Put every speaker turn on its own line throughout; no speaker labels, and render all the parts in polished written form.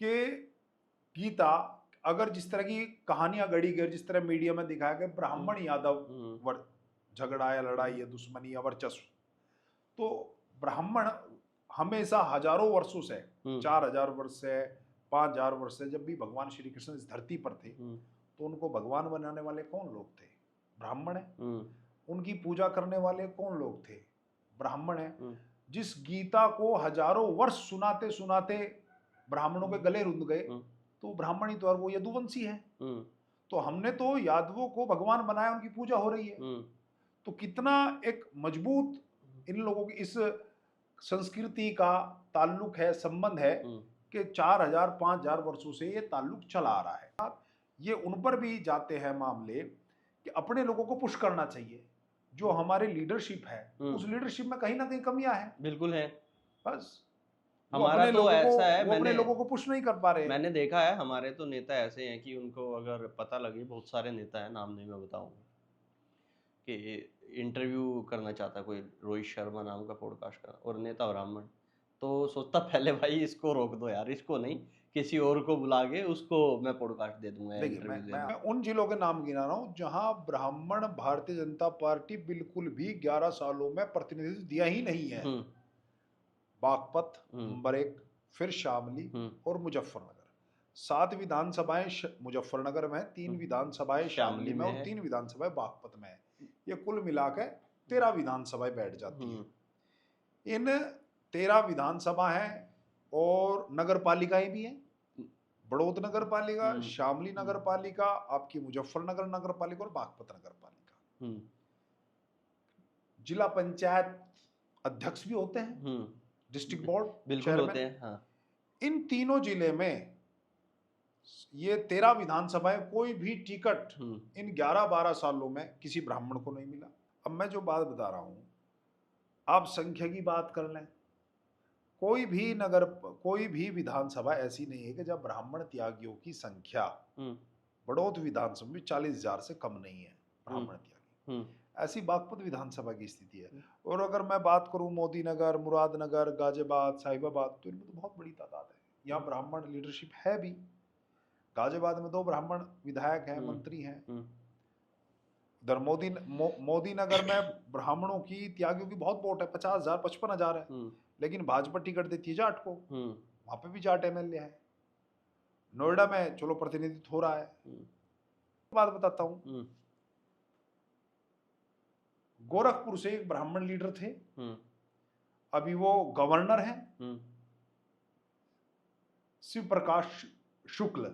कि गीता अगर जिस तरह की कहानियां गढ़ी गई, जिस तरह मीडिया में दिखाया गया ब्राह्मण यादव झगड़ा या लड़ाई या दुश्मनी या वर्चस्व, तो ब्राह्मण हमेशा हजारों वर्षों से 4000 वर्ष से 5000 वर्ष से जब भी भगवान श्री कृष्ण इस धरती पर थे तो उनको भगवान बनाने वाले कौन लोग थे? ब्राह्मण है। उनकी पूजा करने वाले कौन लोग थे? ब्राह्मण है। जिस गीता को हजारों वर्ष सुनाते सुनाते ब्राह्मणों के गले रुंध गए तो ब्राह्मण ही तो, और वो यदुवंशी है। तो हमने तो यादवों को भगवान बनाया, उनकी पूजा हो रही है। तो कितना एक मजबूत इन लोगों की इस संस्कृति का ताल्लुक है, संबंध है कि 4000 5000 वर्षों से ये ताल्लुक चला आ रहा है। ये उन पर भी जाते हैं मामले कि अपने लोगों को पुश करना चाहिए। जो हमारे लीडरशिप है उस लीडरशिप में कहीं ना कहीं कमियां हैं।
बिल्कुल है।
बस
हमारा तो ऐसा है,
वो अपने लोगों को पुश नहीं कर पा रहे।
मैंने देखा है हमारे तो नेता ऐसे हैं कि उनको अगर पता लगे, बहुत सारे नेता है, नाम नहीं मैं बताऊंगा, कि इंटरव्यू करना चाहता कोई, रोहित शर्मा नाम का पॉडकास्ट का, और नेता ब्राह्मण, तो सोचता पहले भाई इसको रोक दो यार, इसको नहीं, किसी और को बुला के उसको मैं पॉडकास्ट दे दूंगा।
देखिए मैं उन जिलों के नाम गिना रहा हूँ जहां ब्राह्मण भारतीय जनता पार्टी बिल्कुल भी 11 सालों में प्रतिनिधित्व दिया ही नहीं है। बागपत नंबर 1, फिर शामली और मुजफ्फरनगर। 7 विधानसभाएं मुजफ्फरनगर में, 3 विधानसभाएं शामली में और 3 विधानसभाएं बागपत में है। ये कुल मिलाकर 13 विधानसभाएं बैठ जाती हैं। इन 13 विधानसभा हैं और नगर पालिकाएं भी हैं। बड़ौद नगर पालिका, शामली नगर पालिका, आपकी मुजफ्फरनगर नगर पालिका और बागपत नगर पालिका। जिला पंचायत अध्यक्ष भी होते हैं, डिस्ट्रिक्ट बोर्ड
बिल्कुल होते हैं। हाँ।
इन तीनों जिले में ये 13 विधानसभाएं, कोई भी टिकट इन 11-12 सालों में किसी ब्राह्मण को नहीं मिला। अब मैं जो बात बता रहा हूं, आप संख्या की बात कर लें, कोई भी विधानसभा ऐसी नहीं है कि जब ब्राह्मण त्यागियों की संख्या बड़ौद विधानसभा में 40,000 से कम नहीं है ब्राह्मण त्यागी। ऐसी बागपत विधानसभा की स्थिति है। और अगर मैं बात करूं मोदी नगर, मुरादनगर, गाजियाबाद, साहिबाबाद, तो इनमें तो बहुत बड़ी तादाद है। यहाँ ब्राह्मण लीडरशिप है भी। गाजियाबाद में 2 ब्राह्मण विधायक हैं, मंत्री हैं। इधर मोदी नगर में ब्राह्मणों की, त्यागियों की बहुत वोट है, 50,000 55,000 है। लेकिन भाजपा टिकट देती है जाट को, वहां पे भी जाट एमएलए है। नोएडा में चलो प्रतिनिधित्व हो रहा है। बात बताता हूं, गोरखपुर से एक ब्राह्मण लीडर थे, अभी वो गवर्नर हैं, शिव प्रकाश शुक्ल।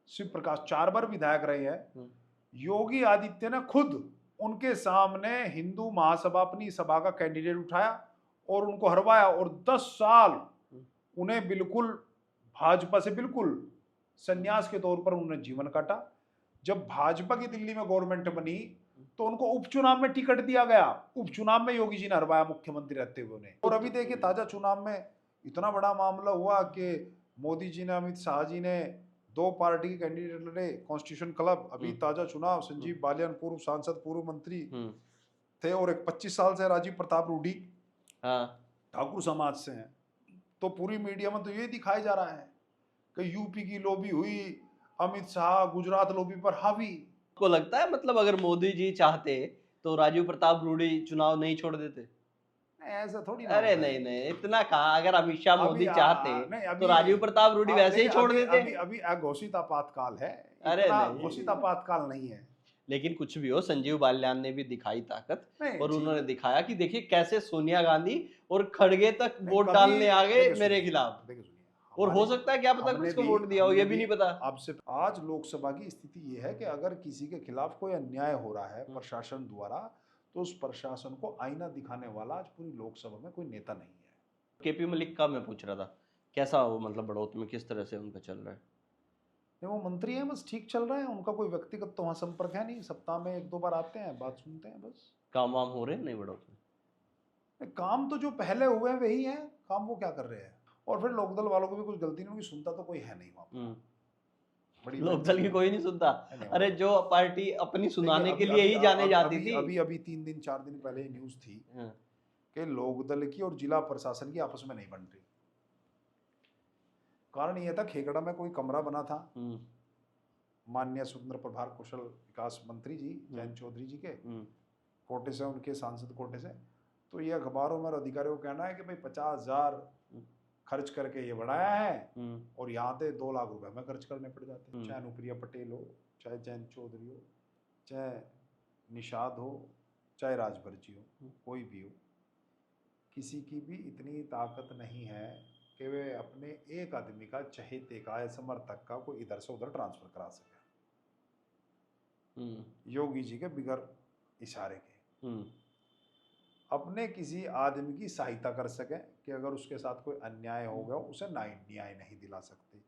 शिव प्रकाश 4 बार विधायक रहे हैं। योगी आदित्य ने खुद उनके सामने हिंदू महासभा, अपनी सभा का कैंडिडेट उठाया और उनको हरवाया, और 10 साल उन्हें बिल्कुल भाजपा से बिल्कुल संन्यास के तौर पर उन्होंने जीवन काटा। जब भाजपा की दिल्ली में गवर्नमेंट बनी तो उनको उपचुनाव में टिकट दिया गया। उपचुनाव में योगी जी ने हरवाया मुख्यमंत्री रहते हुए उन्हें। और अभी देखिए ताजा चुनाव में इतना बड़ा मामला हुआ कि मोदी जी ने, अमित शाह जी ने 2 पार्टी के कैंडिडेट लड़े, कॉन्स्टिट्यूशन क्लब। अभी ताजा चुनाव, संजीव बालियान पूर्व सांसद, पूर्व मंत्री थे, और एक 25 साल से राजीव प्रताप रूडी ठाकुर समाज से हैं। तो पूरी मीडिया में तो ये दिखाया जा रहा है कि यूपी की लॉबी हुई, अमित शाह गुजरात लॉबी पर हावी।
को लगता है मतलब अगर मोदी जी चाहते तो राजीव प्रताप रूडी चुनाव नहीं छोड़ देते?
ऐसा थोड़ी ना।
अरे नहीं, इतना कहा। अगर अमित शाह मोदी चाहते तो राजीव प्रताप रूडी वैसे ही छोड़ देते।
अभी अघोषित आपातकाल है।
अरे नहीं,
घोषित आपातकाल नहीं है।
लेकिन कुछ भी हो, संजीव बालियान ने भी दिखाई ताकत, और उन्होंने दिखाया कि देखिए कैसे सोनिया गांधी और खड़गे तक वोट डालने आ गए मेरे खिलाफ। और हो सकता है क्या पता किसको वोट दिया हो, ये भी नहीं पता।
आज लोकसभा की स्थिति ये है कि अगर किसी के खिलाफ कोई अन्याय हो रहा है प्रशासन द्वारा, तो उस प्रशासन को आईना दिखाने वाला आज पूरी लोकसभा में कोई नेता नहीं है।
केपी मलिक का मैं पूछ रहा था, कैसा हो, मतलब बड़ौत में किस तरह से उनका चल रहा है?
नहीं, वो मंत्री हैं, बस ठीक चल रहा है। उनका कोई व्यक्तिगत तो वहाँ संपर्क है नहीं। सप्ताह में 1-2 बार आते हैं, बात सुनते हैं बस।
काम वाम हो रहे हैं नहीं बड़ौत में?
काम तो जो पहले हुए हैं वही है। काम वो क्या कर रहे हैं? और फिर लोकदल वालों को भी कुछ गलती नहीं, उनकी सुनता तो कोई है नहीं वहाँ।
लोकदल की कोई नहीं सुनता। अरे जो पार्टी अपनी सुनाने के लिए ही जाने जाती थी।
अभी 3-4 दिन पहले न्यूज थी कि लोकदल की और जिला प्रशासन की आपस में नहीं बन रही। कारण ये था, खेकड़ा में कोई कमरा बना था,
हम्म,
माननीय स्वतंत्र प्रभार कौशल विकास मंत्री जी जयंत चौधरी जी के कोटे से, उनके सांसद कोटे से। तो ये अखबारों में और अधिकारियों का कहना है कि भाई 50,000 खर्च करके ये बनाया है और यहाँ पे 2 लाख रुपए में खर्च करने पड़ जाते हैं। चाहे अनुप्रिया पटेल हो, चाहे जयंत चौधरी हो, चाहे निषाद हो, चाहे राजभर जी हो, कोई भी हो, किसी की भी इतनी ताकत नहीं है कि वे अपने एक आदमी का, चहेते का या समर्थक का कोई इधर से उधर ट्रांसफर करा सके, योगी जी के बिगर इशारे के। अपने किसी आदमी की सहायता कर सके कि अगर उसके साथ कोई अन्याय हो गया उसे न्याय नहीं दिला सकते।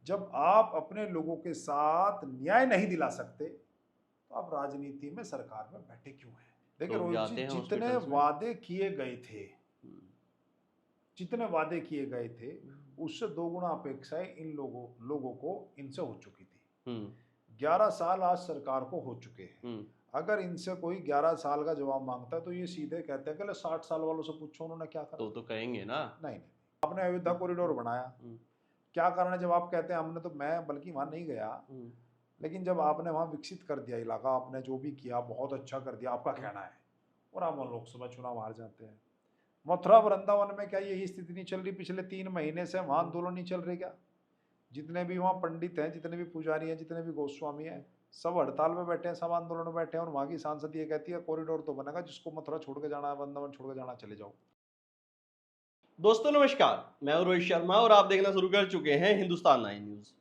जब आप अपने लोगों के साथ न्याय नहीं दिला सकते तो आप राजनीति में, सरकार में बैठे क्यों हैं? देखिए
लोग
रोहित
जाते
जी,
हैं
जितने
हॉस्पिटल्स में।
वादे किए गए थे, जितने वादे किए गए थे उससे 2 गुना अपेक्षाएं इन लोगों को इनसे हो चुकी थी। 11 साल आज सरकार को हो चुके हैं। अगर इनसे कोई 11 साल का जवाब मांगता है तो ये सीधे कहते हैं कि 60 साल वालों से पूछो उन्होंने क्या करा।
तो कहेंगे ना।
नहीं, आपने अयोध्या कॉरिडोर बनाया, क्या कारण है? जब आप कहते हैं हमने, तो मैं बल्कि वहां नहीं गया, लेकिन जब आपने वहां विकसित कर दिया इलाका, आपने जो भी किया बहुत अच्छा कर दिया, आपका कहना है, और आप लोकसभा चुनाव हार जाते हैं। मथुरा वृंदावन में क्या यही स्थिति नहीं चल रही? पिछले 3 महीने से वहां आंदोलन नहीं चल रहे क्या? जितने भी वहाँ पंडित हैं, जितने भी पुजारी हैं, जितने भी गोस्वामी हैं, सब हड़ताल में बैठे हैं, सब आंदोलन में बैठे हैं, और वहाँ की सांसद ये कहती है कॉरिडोर तो बनेगा, जिसको मथुरा छोड़ के जाना है, वृंदावन छोड़ के जाना, चले जाओ।
दोस्तों नमस्कार, मैं हूं रोहित शर्मा और आप देखना शुरू कर चुके हैं हिंदुस्तान 9 न्यूज।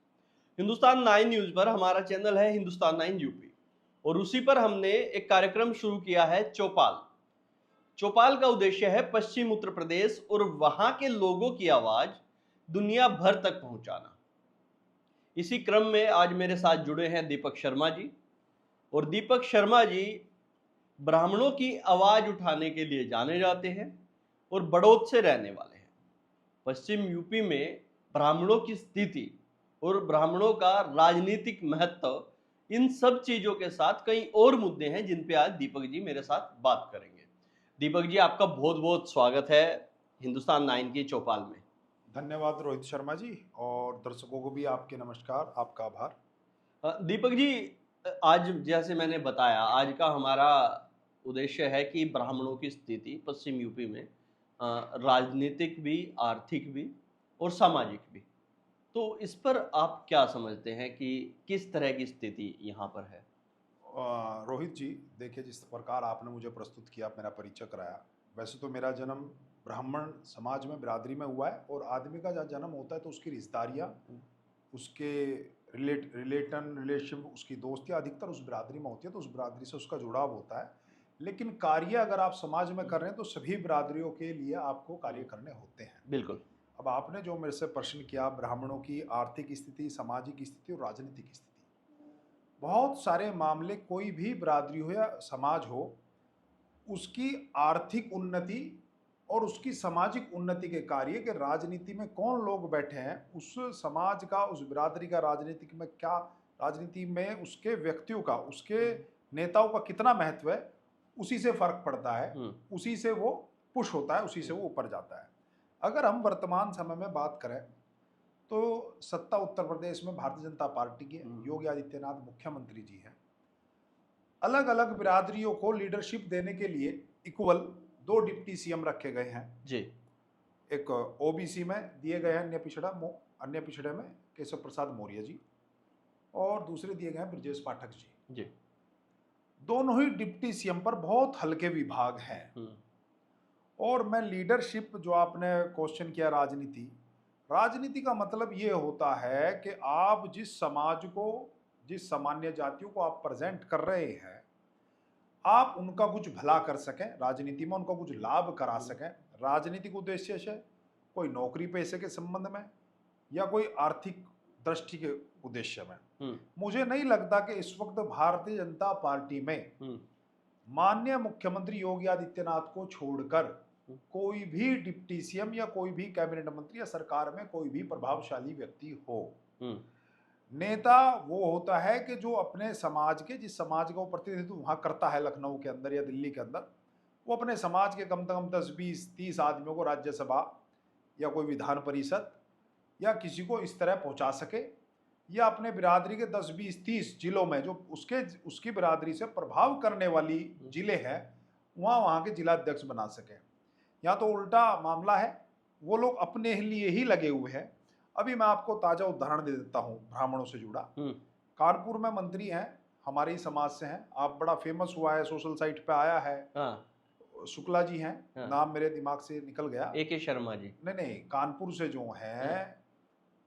हिंदुस्तान 9 न्यूज पर हमारा चैनल है हिंदुस्तान 9 यूपी, और उसी पर हमने एक कार्यक्रम शुरू किया है चौपाल। चौपाल का उद्देश्य है पश्चिम उत्तर प्रदेश और वहां के लोगों की आवाज दुनिया भर तक पहुंचाना। इसी क्रम में आज मेरे साथ जुड़े हैं दीपक शर्मा जी, और दीपक शर्मा जी ब्राह्मणों की आवाज उठाने के लिए जाने जाते हैं और बड़ौद से रहने वाले हैं। पश्चिम यूपी में ब्राह्मणों की स्थिति और ब्राह्मणों का राजनीतिक महत्व, इन सब चीजों के साथ कई और मुद्दे हैं जिन पे आज दीपक जी मेरे साथ बात करेंगे। दीपक जी, आपका बहुत बहुत स्वागत है हिंदुस्तान 9 की चौपाल में।
धन्यवाद रोहित शर्मा जी, और दर्शकों को भी आपके नमस्कार, आपका आभार।
दीपक जी, आज जैसे मैंने बताया, आज का हमारा उद्देश्य है कि ब्राह्मणों की स्थिति पश्चिम यूपी में राजनीतिक भी, आर्थिक भी और सामाजिक भी, तो इस पर आप क्या समझते हैं कि किस तरह की स्थिति यहाँ पर है?
रोहित जी, देखिए, जिस प्रकार आपने मुझे प्रस्तुत किया, मेरा परिचय कराया, वैसे तो मेरा जन्म ब्राह्मण समाज में, बिरादरी में हुआ है, और आदमी का जब जन्म होता है तो उसकी रिश्तेदारियाँ, उसके रिलेशन, उसकी दोस्तियाँ अधिकतर उस बिरादरी में होती है, तो उस बिरादरी से उसका जुड़ाव होता है। लेकिन कार्य अगर आप समाज में कर रहे हैं तो सभी बिरादरियों के लिए आपको कार्य करने होते हैं।
बिल्कुल।
अब आपने जो मेरे से प्रश्न किया, ब्राह्मणों की आर्थिक स्थिति, सामाजिक स्थिति और राजनीतिक स्थिति, बहुत सारे मामले, कोई भी बिरादरी हो या समाज हो, उसकी आर्थिक उन्नति और उसकी सामाजिक उन्नति के कार्य के राजनीति में कौन लोग बैठे हैं, उस समाज का, उस बिरादरी का राजनीतिक में क्या, राजनीति में उसके व्यक्तियों का, उसके नेताओं का कितना महत्व है, उसी से फर्क पड़ता है, उसी से वो पुश होता है, उसी से वो ऊपर जाता है। अगर हम वर्तमान समय में बात करें तो सत्ता उत्तर प्रदेश में भारतीय जनता पार्टी की है, योगी आदित्यनाथ मुख्यमंत्री जी हैं। अलग अलग बिरादरियों को लीडरशिप देने के लिए इक्वल 2 डिप्टी सीएम रखे गए हैं
जी।
एक ओबीसी में दिए गए हैं, अन्य पिछड़े में केशव प्रसाद मौर्य जी, और दूसरे दिए गए हैं ब्रजेश पाठक जी। दोनों ही डिप्टी सीएम पर बहुत हल्के विभाग हैं। और मैं लीडरशिप, जो आपने क्वेश्चन किया, राजनीति का मतलब ये होता है कि आप जिस समाज को, जिस सामान्य जातियों को आप प्रेजेंट कर रहे हैं, आप उनका कुछ भला कर सकें, राजनीति में उनको कुछ लाभ करा सकें, राजनीतिक उद्देश्य से, कोई नौकरी पैसे के संबंध में, या कोई आर्थिक दृष्टि के उद्देश्य में। मुझे नहीं लगता कि इस वक्त भारतीय जनता पार्टी में माननीय मुख्यमंत्री योगी आदित्यनाथ को छोड़कर कोई भी डिप्टी सीएम या कोई भी कैबिनेट मंत्री या सरकार में कोई भी प्रभावशाली व्यक्ति हो। नेता वो होता है कि जो अपने समाज के, जिस समाज का वो प्रतिनिधित्व वहां करता है, लखनऊ के अंदर या दिल्ली के अंदर, वो अपने समाज के कम से कम 10, 20, 30 आदमियों को राज्यसभा या कोई विधान परिषद या किसी को इस तरह पहुंचा सके, या अपने बिरादरी के 10, 20, 30 जिलों में जो उसकी बिरादरी से प्रभाव करने वाली जिले हैं वहाँ के जिलाध्यक्ष बना सके। यहाँ तो उल्टा मामला है, वो लोग अपने लिए ही लगे हुए हैं। अभी मैं आपको ताजा उदाहरण दे देता हूँ ब्राह्मणों से जुड़ा। कानपुर में मंत्री हैं, हमारे ही समाज से हैं, आप बड़ा फेमस हुआ है, सोशल साइट पे आया है।
हाँ।
शुक्ला जी हैं,
हाँ।
नाम मेरे दिमाग से निकल गया।
AK शर्मा जी।
नहीं, कानपुर से जो है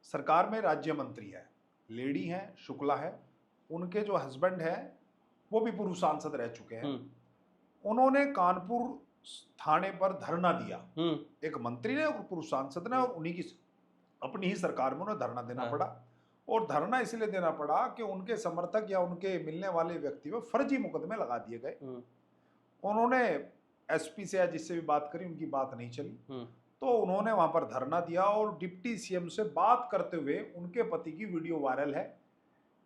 सरकार में राज्य मंत्री है, लेडी हैं, शुक्ला है। उनके जो हस्बैंड है वो भी पूर्व सांसद रह चुके हैं। उन्होंने कानपुर थाने पर धरना दिया, एक मंत्री ने और पूर्व सांसद ने, और उन्हीं की अपनी ही सरकार में उन्हें धरना देना पड़ा। और धरना इसलिए देना पड़ा कि उनके समर्थक या उनके मिलने वाले व्यक्ति में फर्जी मुकदमे लगा दिए गए। उन्होंने SP से या जिससे भी बात करी, उनकी बात नहीं चली, तो उन्होंने वहां पर धरना दिया और डिप्टी CM से बात करते हुए उनके पति की वीडियो वायरल है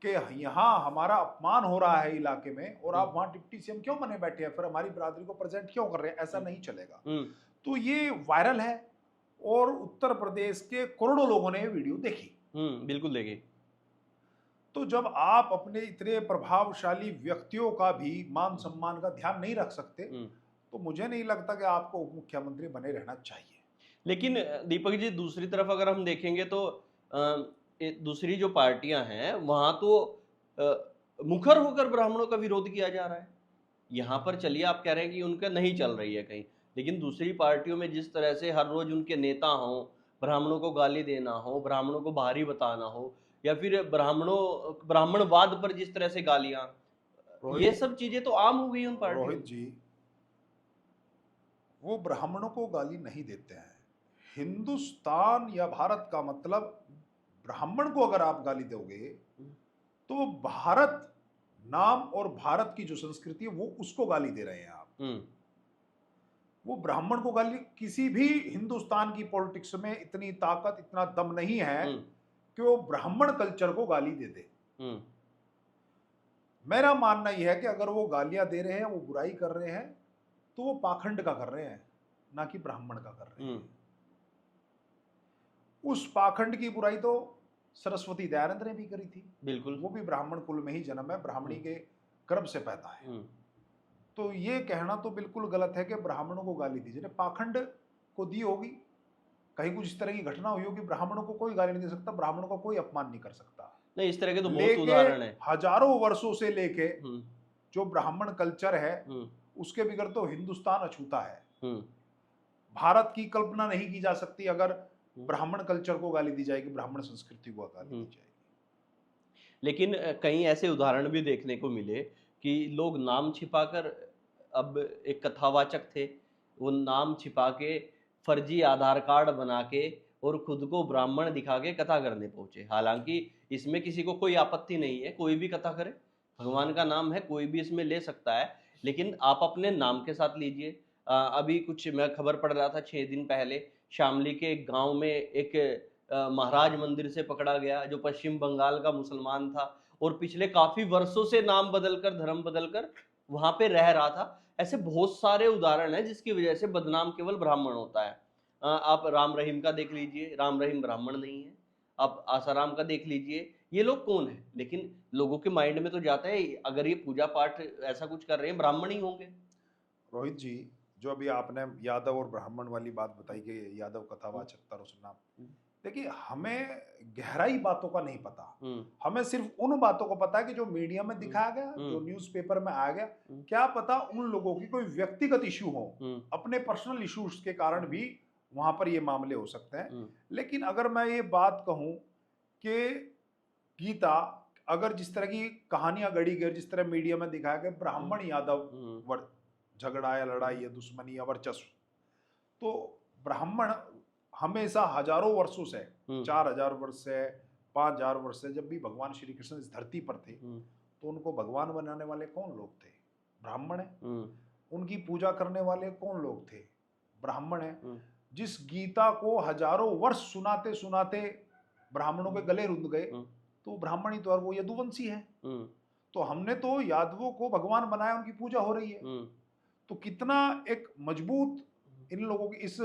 कि यहाँ हमारा अपमान हो रहा है इलाके में, और आप वहां डिप्टी CM क्यों बने बैठे हैं, फिर हमारी बिरादरी को प्रेजेंट क्यों कर रहे हैं, ऐसा नहीं चलेगा। तो ये वायरल है और उत्तर प्रदेश के करोड़ों लोगों ने ये वीडियो देखी।
बिल्कुल देखी।
तो जब आप अपने इतने प्रभावशाली व्यक्तियों का भी मान सम्मान का ध्यान नहीं रख सकते, तो मुझे नहीं लगता कि आपको उप मुख्यमंत्री बने रहना चाहिए।
लेकिन दीपक जी, दूसरी तरफ अगर हम देखेंगे तो दूसरी जो पार्टियां हैं वहां तो मुखर होकर ब्राह्मणों का विरोध किया जा रहा है। यहाँ पर चलिए आप कह रहे हैं कि उनका नहीं चल रही है कहीं, लेकिन दूसरी पार्टियों में जिस तरह से हर रोज उनके नेता हों, ब्राह्मणों को गाली देना हो, ब्राह्मणों को बाहरी बताना हो, या फिर ब्राह्मणवाद पर जिस तरह से गालियां, ये सब चीजें तो आम हो गई उन पार्टियों।
रोहित जी, वो ब्राह्मणों को गाली नहीं देते हैं। हिंदुस्तान या भारत का मतलब, ब्राह्मण को अगर आप गाली दोगे तो भारत नाम और भारत की जो संस्कृति है वो उसको गाली दे रहे हैं आप। वो ब्राह्मण को गाली, किसी भी हिंदुस्तान की पॉलिटिक्स में इतनी ताकत, इतना दम नहीं है कि वो ब्राह्मण कल्चर को गाली दे दे। मेरा मानना यह है कि अगर वो गालियां दे रहे हैं, वो बुराई कर रहे हैं, तो वो पाखंड का कर रहे हैं, ना कि ब्राह्मण का कर रहे हैं। उस पाखंड की बुराई तो सरस्वती दयानंद ने भी करी थी।
बिल्कुल।
वो भी ब्राह्मण कुल में ही जन्म है, ब्राह्मणी के गर्भ से पैदा है। तो ये कहना तो बिल्कुल गलत है कि ब्राह्मणों को गाली दी जाए। पाखंड को दी होगी, कहीं कुछ इस तरह की घटना हुई होगी, ब्राह्मणों को कोई गाली नहीं दे सकता, ब्राह्मणों को कोई अपमान नहीं कर सकता।
नहीं, इस तरह के तो बहुत उदाहरण है।
हजारों वर्षों से लेके जो ब्राह्मण कल्चर है उसके बिगड़ तो हिंदुस्तान अछूता है। भारत की कल्पना नहीं की जा सकती अगर ब्राह्मण कल्चर को गाली दी जाएगी, ब्राह्मण संस्कृति को गाली दी जाएगी।
लेकिन कई ऐसे उदाहरण भी देखने को मिले कि लोग नाम छिपाकर, अब एक कथावाचक थे, वो नाम छिपा के फर्जी आधार कार्ड बना के और खुद को ब्राह्मण दिखा के कथा करने पहुंचे। हालांकि इसमें किसी को कोई आपत्ति नहीं है, कोई भी कथा करे, भगवान का नाम है, कोई भी इसमें ले सकता है, लेकिन आप अपने नाम के साथ लीजिए। अभी कुछ मैं खबर पढ़ रहा था 6 दिन पहले, शामली के एक गांव में एक महाराज मंदिर से पकड़ा गया जो पश्चिम बंगाल का मुसलमान था और पिछले काफी वर्षों से नाम बदलकर, धर्म बदलकर वहां पे रह रहा था। ऐसे बहुत सारे उदाहरण हैं जिसकी वजह से बदनाम केवल ब्राह्मण होता है। आप राम रहीम का देख लीजिए, राम रहीम ब्राह्मण नहीं है। आप आसाराम का देख लीजिए, ये लोग कौन है, लेकिन लोगों के माइंड में तो जाता है अगर ये पूजा पाठ ऐसा कुछ कर रहे हैं ब्राह्मण ही होंगे।
रोहित जी, जो अभी आपने यादव और ब्राह्मण वाली बात बताई कि यादव कथावाचक तरसनाम, देखिए हमें गहराई बातों का नहीं पता, हमें सिर्फ उन बातों को पता है कि जो मीडिया में दिखाया गया, जो न्यूज़पेपर में आ गया। क्या पता उन लोगों की कोई व्यक्तिगत इशू हो, अपने पर्सनल इश्यूज के कारण भी वहां पर ये मामले हो सकते हैं। लेकिन अगर मैं ये बात कहूं कि गीता, अगर जिस तरह की कहानियां गढ़ी गई, जिस तरह मीडिया में दिखाया गया ब्राह्मण यादव झगड़ा या लड़ाई या दुश्मनी या वर्चस्व, तो ब्राह्मण हमेशा हजारों वर्षों से, 4000 वर्ष से, 5000 वर्ष से, जब भी भगवान श्री कृष्ण इस धरती पर थे तो उनको भगवान बनाने वाले कौन लोग थे? ब्राह्मण है। उनकी पूजा करने वाले कौन लोग थे? ब्राह्मण है। जिस गीता को हजारों वर्ष सुनाते सुनाते ब्राह्मणों के गले रुंध गए तो ब्राह्मण ही तो, और वो यदुवंशी है। तो हमने तो यादवों को भगवान बनाया, उनकी पूजा हो रही है। तो कितना एक मजबूत इन लोगों की इस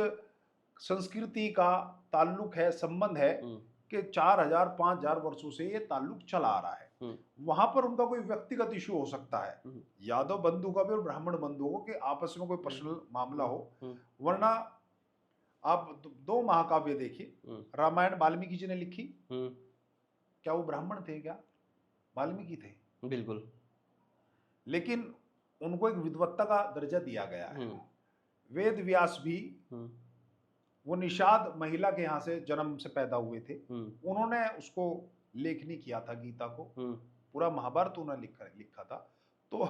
संस्कृति का ताल्लुक है, संबंध है कि 4000 5000 वर्षों से ये ताल्लुक चला आ रहा है। वहां पर उनका कोई व्यक्तिगत इशू हो सकता है, यादव बंधु का भी और ब्राह्मण बंधुओं को, कि आपस में कोई पर्सनल मामला हो। वरना आप दो महाकाव्य देखिए, रामायण वाल्मीकि जी ने लिखी, क्या वो ब्राह्मण थे? क्या वाल्मीकि थे?
बिल्कुल।
लेकिन उनको एक विद्वत्ता का दर्जा दिया गया है। वेद व्यास भी वो निषाद महिला के यहाँ से जन्म से पैदा हुए थे, उन्होंने उसको लेखनी किया था गीता को, पूरा महाभारत उन्होंने लिखा था। तो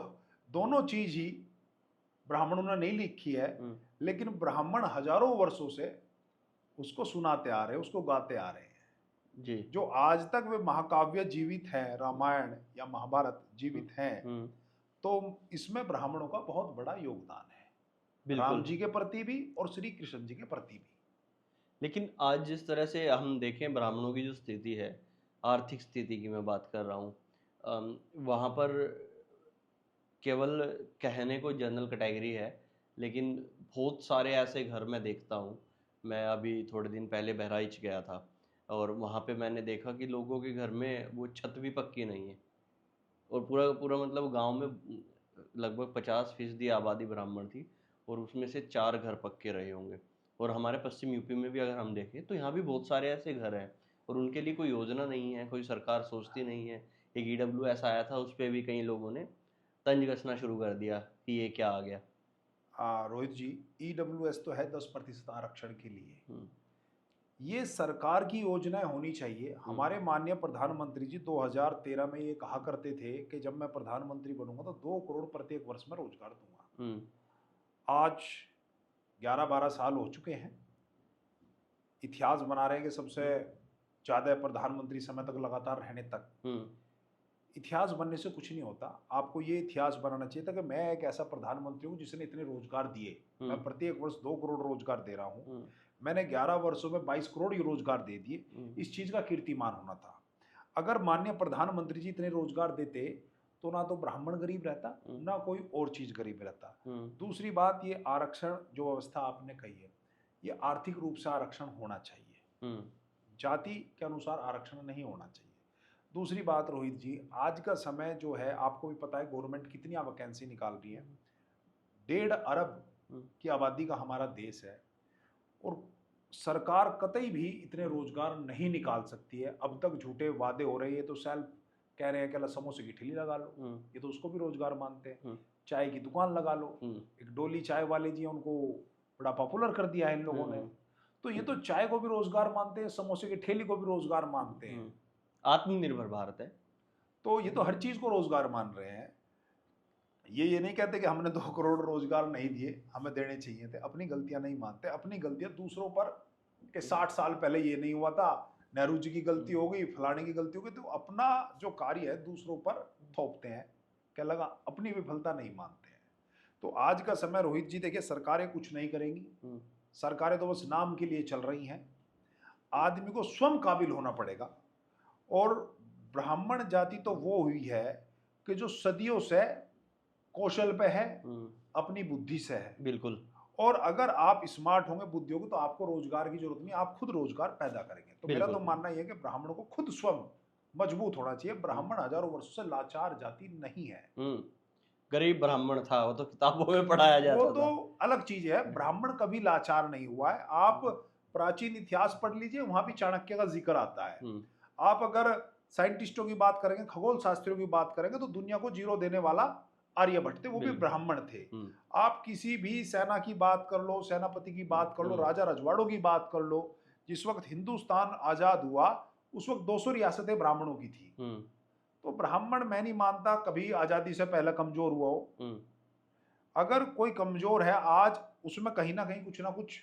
दोनों चीज ही ब्राह्मणों ने नहीं लिखी है, लेकिन ब्राह्मण हजारों वर्षों से उसको सुनाते आ रहे हैं, उसको गाते आ रहे हैं
जी। जो
आज तक वे महाकाव्य जीवित हैं, रामायण या महाभारत जीवित हैं, तो इसमें ब्राह्मणों का बहुत बड़ा योगदान है, राम जी के प्रति भी और श्री कृष्ण जी के प्रति भी।
लेकिन आज जिस तरह से हम देखें ब्राह्मणों की जो स्थिति है, आर्थिक स्थिति की मैं बात कर रहा हूँ, वहाँ पर केवल कहने को जनरल कैटेगरी है, लेकिन बहुत सारे ऐसे घर मैं देखता हूँ। मैं अभी थोड़े दिन पहले बहराइच गया था और वहाँ पे मैंने देखा कि लोगों के घर में वो छत भी पक्की नहीं है, और पूरा पूरा मतलब गांव में लगभग 50% आबादी ब्राह्मण थी और उसमें से 4 घर पक्के रहे होंगे। और हमारे पश्चिम यूपी में भी अगर हम देखें तो यहाँ भी बहुत सारे ऐसे घर हैं और उनके लिए कोई योजना नहीं है, कोई सरकार सोचती नहीं है। एक EWS आया था, उस पर भी कई लोगों ने तंज कसना शुरू कर दिया कि ये क्या आ गया।
रोहित जी, EWS तो है 10% आरक्षण के लिए, ये सरकार की योजनाएं होनी चाहिए। हमारे माननीय प्रधानमंत्री जी 2013 में ये कहा करते थे कि जब मैं प्रधानमंत्री बनूंगा तो 2 करोड़ प्रत्येक वर्ष में रोजगार दूंगा। आज 11-12 साल हो चुके हैं, इतिहास बना रहे हैं कि सबसे ज्यादा प्रधानमंत्री समय तक लगातार रहने तक। इतिहास बनने से कुछ नहीं होता, आपको ये इतिहास बनाना चाहिए था कि मैं एक ऐसा प्रधानमंत्री हूँ जिसने इतने रोजगार दिए, मैं प्रत्येक वर्ष 2 करोड़ रोजगार दे रहा हूँ, मैंने 11 वर्षों में 22 करोड़ रोजगार दे दिए। इस चीज का कीर्तिमान होना था। अगर माननीय प्रधानमंत्री जी इतने रोजगार देते तो ना तो ब्राह्मण गरीब रहता, ना कोई और चीज गरीब रहता। दूसरी बात, ये आरक्षण जो व्यवस्था आपने कही है, ये आर्थिक रूप से आरक्षण होना चाहिए, जाति के अनुसार आरक्षण नहीं होना चाहिए। दूसरी बात रोहित जी, आज का समय जो है, आपको भी पता है गवर्नमेंट कितनी वैकेंसी निकाल रही है। 1.5 अरब की आबादी का हमारा देश है और सरकार कतई भी इतने रोजगार नहीं निकाल सकती है। अब तक झूठे वादे हो रहे हैं, तो सेल्फ कह रहे हैं कि समोसे की ठेली लगा लो, ये तो उसको भी रोजगार मानते हैं। चाय की दुकान लगा लो, एक डोली चाय वाले जी, उनको बड़ा पॉपुलर कर दिया है इन लोगों ने। तो ये तो चाय को भी रोजगार मानते हैं, समोसे की ठेली को भी रोजगार मानते हैं।
आत्मनिर्भर भारत है,
तो ये तो हर चीज को रोजगार मान रहे हैं। ये नहीं कहते कि हमने 2 करोड़ रोजगार नहीं दिए, हमें देने चाहिए थे। अपनी गलतियां नहीं मानते, अपनी गलतियां दूसरों पर, कि 60 साल पहले ये नहीं हुआ था, नेहरू जी की गलती हो गई, फलाने की गलती हो गई, तो अपना जो कार्य है दूसरों पर थोपते हैं, क्या लगा, अपनी विफलता नहीं मानते हैं। तो आज का समय रोहित जी देखिए, सरकारें कुछ नहीं करेंगी, सरकारें तो बस नाम के लिए चल रही हैं। आदमी को स्वयं काबिल होना पड़ेगा। और ब्राह्मण जाति तो वो हुई है कि जो सदियों से कौशल पे है, अपनी बुद्धि से है।
बिल्कुल।
और अगर आप स्मार्ट होंगे, बुद्धि होगी, तो आपको रोजगार की जरूरत नहीं, आप खुद रोजगार पैदा करेंगे। तो मेरा तो मानना यह है कि ब्राह्मणों को खुद स्वयं मजबूत होना चाहिए। ब्राह्मण हजारों वर्षों से लाचार जाति नहीं है।
गरीब ब्राह्मण था, वो तो किताबों में पढ़ाया जाता
वो तो अलग चीज है, ब्राह्मण कभी लाचार नहीं हुआ है। आप प्राचीन इतिहास पढ़ लीजिए, वहां भी चाणक्य का जिक्र आता है। आप अगर साइंटिस्टों की बात करेंगे, खगोल शास्त्रियों की बात करेंगे, तो दुनिया को जीरो देने वाला आर्यभट्ट थे, वो भी ब्राह्मण थे। आप किसी भी सेना की बात कर लो, सेनापति की बात कर लो, राजा रजवाड़ों की बात कर लो, जिस वक्त हिंदुस्तान आजाद हुआ उस वक्त 200 रियासतें ब्राह्मणों की थी। तो ब्राह्मण मैं नहीं मानता कभी आजादी से पहले कमजोर हुआ हो। अगर कोई कमजोर है आज, उसमें कहीं ना कहीं कुछ ना कुछ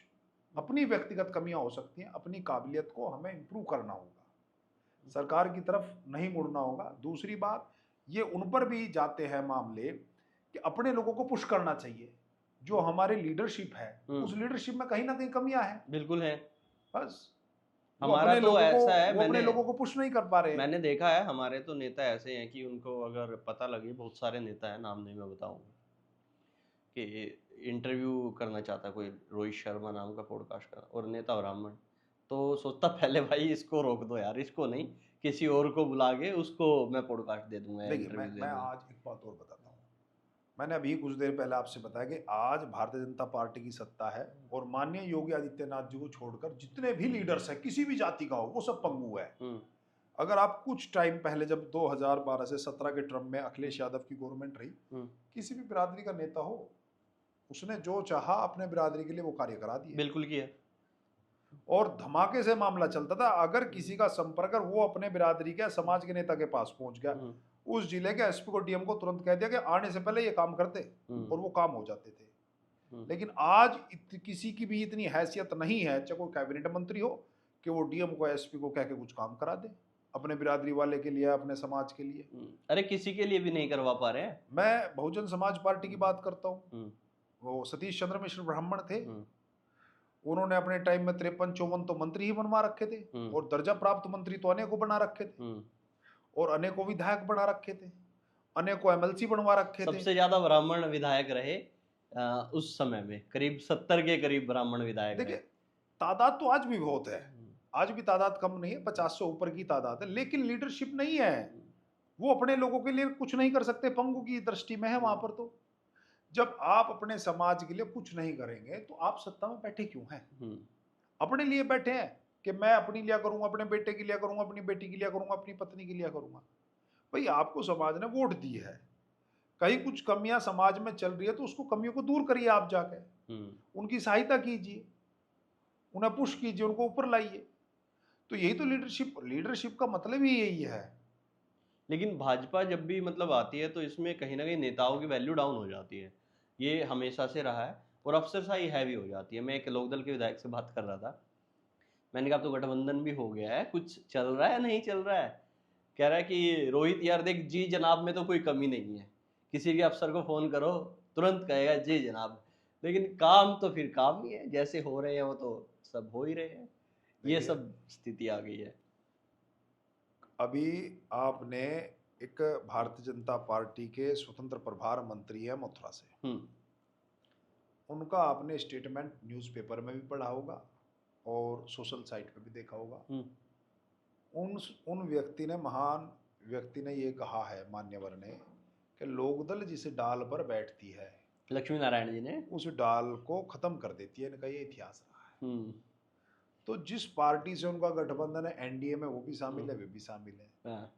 अपनी व्यक्तिगत कमियां हो सकती हैं। अपनी काबिलियत को हमें इंप्रूव करना होगा, सरकार की तरफ नहीं मुड़ना होगा। दूसरी बात, ये उन पर भी जाते हैं मामले कि अपने लोगों को पुश करना चाहिए। जो हमारे लीडरशिप है, उस लीडरशिप में कहीं ना कहीं कमियां हैं।
बिल्कुल है।
बस
हमारा तो ऐसा है,
अपने लोगों को पुश नहीं कर पा रहे।
मैंने देखा है हमारे तो नेता ऐसे हैं कि उनको अगर पता लगे, बहुत सारे नेता है, नाम नहीं मैं बताऊंगा, कि इंटरव्यू करना चाहता कोई, रोहित शर्मा नाम का पॉडकास्ट का, और नेता ब्राह्मण, तो सोचता पहले भाई इसको रोक दो यार, इसको नहीं, किसी और को बुला के उसको मैं पॉडकास्ट दे दूंगा,
देखिए
इंटरव्यू दे
मैं
दूंगा।
आज एक बात और बताता हूँ। मैंने अभी कुछ देर पहले आपसे बताया कि आज भारतीय जनता पार्टी की सत्ता है और माननीय योगी आदित्यनाथ जी को छोड़कर जितने भी लीडर्स हैं किसी भी जाति का हो वो सब पंगु है।
हम्म
अगर आप कुछ टाइम पहले जब 2012 से 17 के टर्म में अखिलेश यादव की गवर्नमेंट रही,
हम्म,
किसी भी बिरादरी का नेता हो उसने जो चाहा अपने बिरादरी के लिए वो कार्य करा दिए
बिल्कुल किया।
और धमाके से मामला चलता था। अगर किसी का संपर्क अगर वो अपने बिरादरी के समाज के नेता के पास पहुंच गया,
हम्म
उस जिले के एसपी को डीएम को तुरंत कह दिया कि आने से पहले ये काम करते और वो काम हो जाते थे। लेकिन आज किसी की भी इतनी हैसियत नहीं है, चाहे कोई कैबिनेट मंत्री हो, कि वो डीएम को एसपी को कह के कुछ काम करा दे अपने बिरादरी वाले के लिए, अपने समाज के लिए।
अरे किसी के लिए भी नहीं करवा पा रहे हैं।
मैं बहुजन समाज पार्टी की बात करता हूँ। वो सतीश चंद्र मिश्र ब्राह्मण थे, उन्होंने अपने टाइम में 53-54 तो मंत्री ही बनवा रखे थे और दर्जा प्राप्त मंत्री तो अनेकों बना रखे थे और अनेकों विधायक बना रखे थे, अनेकों एमएलसी बनवा रखे थे।
सबसे ज्यादा ब्राह्मण विधायक रहे उस समय में, करीब 70 के करीब ब्राह्मण विधायक
देखिए
रहे।
तादाद तो आज भी बहुत है, आज भी तादाद कम नहीं है, 50 से ऊपर की तादाद है, लेकिन लीडरशिप नहीं है। वो अपने लोगों के लिए कुछ नहीं कर सकते, पंगु की दृष्टि में है वहां पर। तो जब आप अपने समाज के लिए कुछ नहीं करेंगे तो आप सत्ता में बैठे क्यों हैं? अपने लिए बैठे हैं कि मैं अपनी लिया करूंगा, अपने बेटे के लिए करूंगा, अपनी बेटी के लिए करूंगा, अपनी पत्नी के लिए करूंगा। भाई आपको समाज ने वोट दी है, कहीं कुछ कमियां समाज में चल रही है तो उसको कमियों को दूर करिए, आप जाके उनकी सहायता कीजिए, उन्हें पुश कीजिए, उनको ऊपर लाइए। तो यही तो लीडरशिप का मतलब ही यही है।
लेकिन भाजपा जब भी मतलब आती है तो इसमें कहीं ना कहीं नेताओं की वैल्यू डाउन हो जाती है, ये हमेशा से रहा है और अफसरशाही हैवी हो जाती है। मैं एक लोकदल के विधायक से बात कर रहा था, मैंने कहा तो गठबंधन भी हो गया है, कुछ चल रहा है नहीं चल रहा है? कह रहा है कि रोहित यार देख, जी जनाब में तो कोई कमी नहीं है, किसी भी अफसर को फोन करो तुरंत कहेगा जी जनाब, लेकिन काम तो फिर काम ही है, जैसे हो रहे हैं वो तो सब हो ही रहे हैं। ये सब स्थिति आ गई है।
अभी आपने एक भारतीय जनता पार्टी के स्वतंत्र प्रभार मंत्री है मथुरा से, उनका आपने स्टेटमेंट न्यूज़पेपर में भी पढ़ा होगा और सोशल साइट पे भी देखा होगा। उन व्यक्ति ने, महान व्यक्ति ने ये कहा है, मान्यवर ने, कि लोकदल जिस डाल पर बैठती है
लक्ष्मी नारायण जी ने
उस डाल को खत्म कर देती है, इनका ये इतिहास रहा है। तो जिस पार्टी से उनका गठबंधन है एनडीए में, वो भी शामिल है, वे भी शामिल है।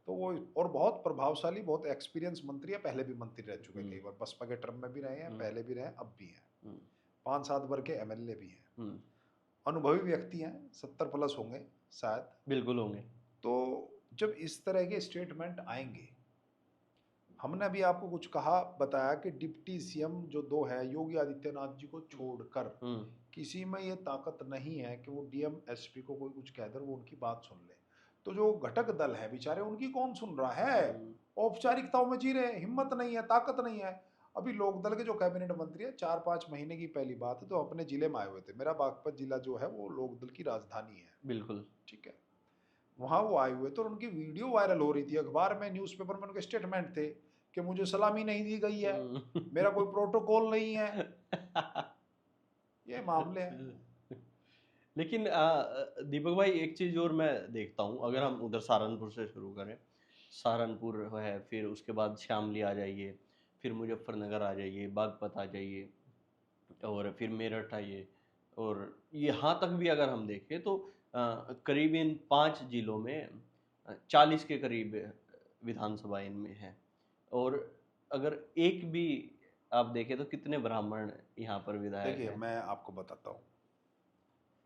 तो वो और बहुत प्रभावशाली, बहुत एक्सपीरियंस मंत्री है, पहले भी मंत्री रह चुके कई बार, बसपा के टर्म में भी रहे हैं, पहले भी रहे, अब भी हैं, 5-7 बार के एमएलए भी हैं, अनुभवी व्यक्ति हैं, 70 प्लस होंगे शायद,
बिल्कुल होंगे।
तो जब इस तरह के स्टेटमेंट आएंगे, हमने अभी आपको कुछ कहा, बताया कि डिप्टी सीएम जो 2 है, योगी आदित्यनाथ जी को छोड़कर किसी में ये ताकत नहीं है कि वो डीएम एसपी को कोई कुछ कह दे, वो उनकी बात सुन ले। तो जो घटक दल है बेचारे, उनकी कौन सुन रहा है? औपचारिकताओं में जी रहे, हिम्मत नहीं है, ताकत नहीं है। अभी लोकदल के जो कैबिनेट मंत्री है, 4-5 महीने की पहली बात है, तो अपने जिले में आए हुए थे। मेरा बागपत जिला जो है वो लोकदल की राजधानी है,
बिल्कुल
ठीक है, वहां वो आए हुए थे और उनकी वीडियो वायरल हो रही थी, अखबार में, न्यूज़पेपर में उनके स्टेटमेंट थे कि मुझे सलामी नहीं दी गई है, मेरा कोई प्रोटोकॉल नहीं है, ये मामले हैं।
लेकिन दीपक भाई एक चीज और मैं देखता हूँ, अगर हम उधर सहारनपुर से शुरू करें, सहारनपुर है, फिर उसके बाद शामली आ जाइए, फिर मुजफ्फरनगर आ जाइए, बागपत आ जाइए, और फिर मेरठ आइए, और यहाँ तक भी अगर हम देखें तो करीब इन 5 जिलों में 40 के करीब विधानसभा इनमें है, और अगर एक भी आप देखें तो कितने ब्राह्मण यहाँ पर विधायक
देखिए
हैं।
मैं आपको बताता हूँ,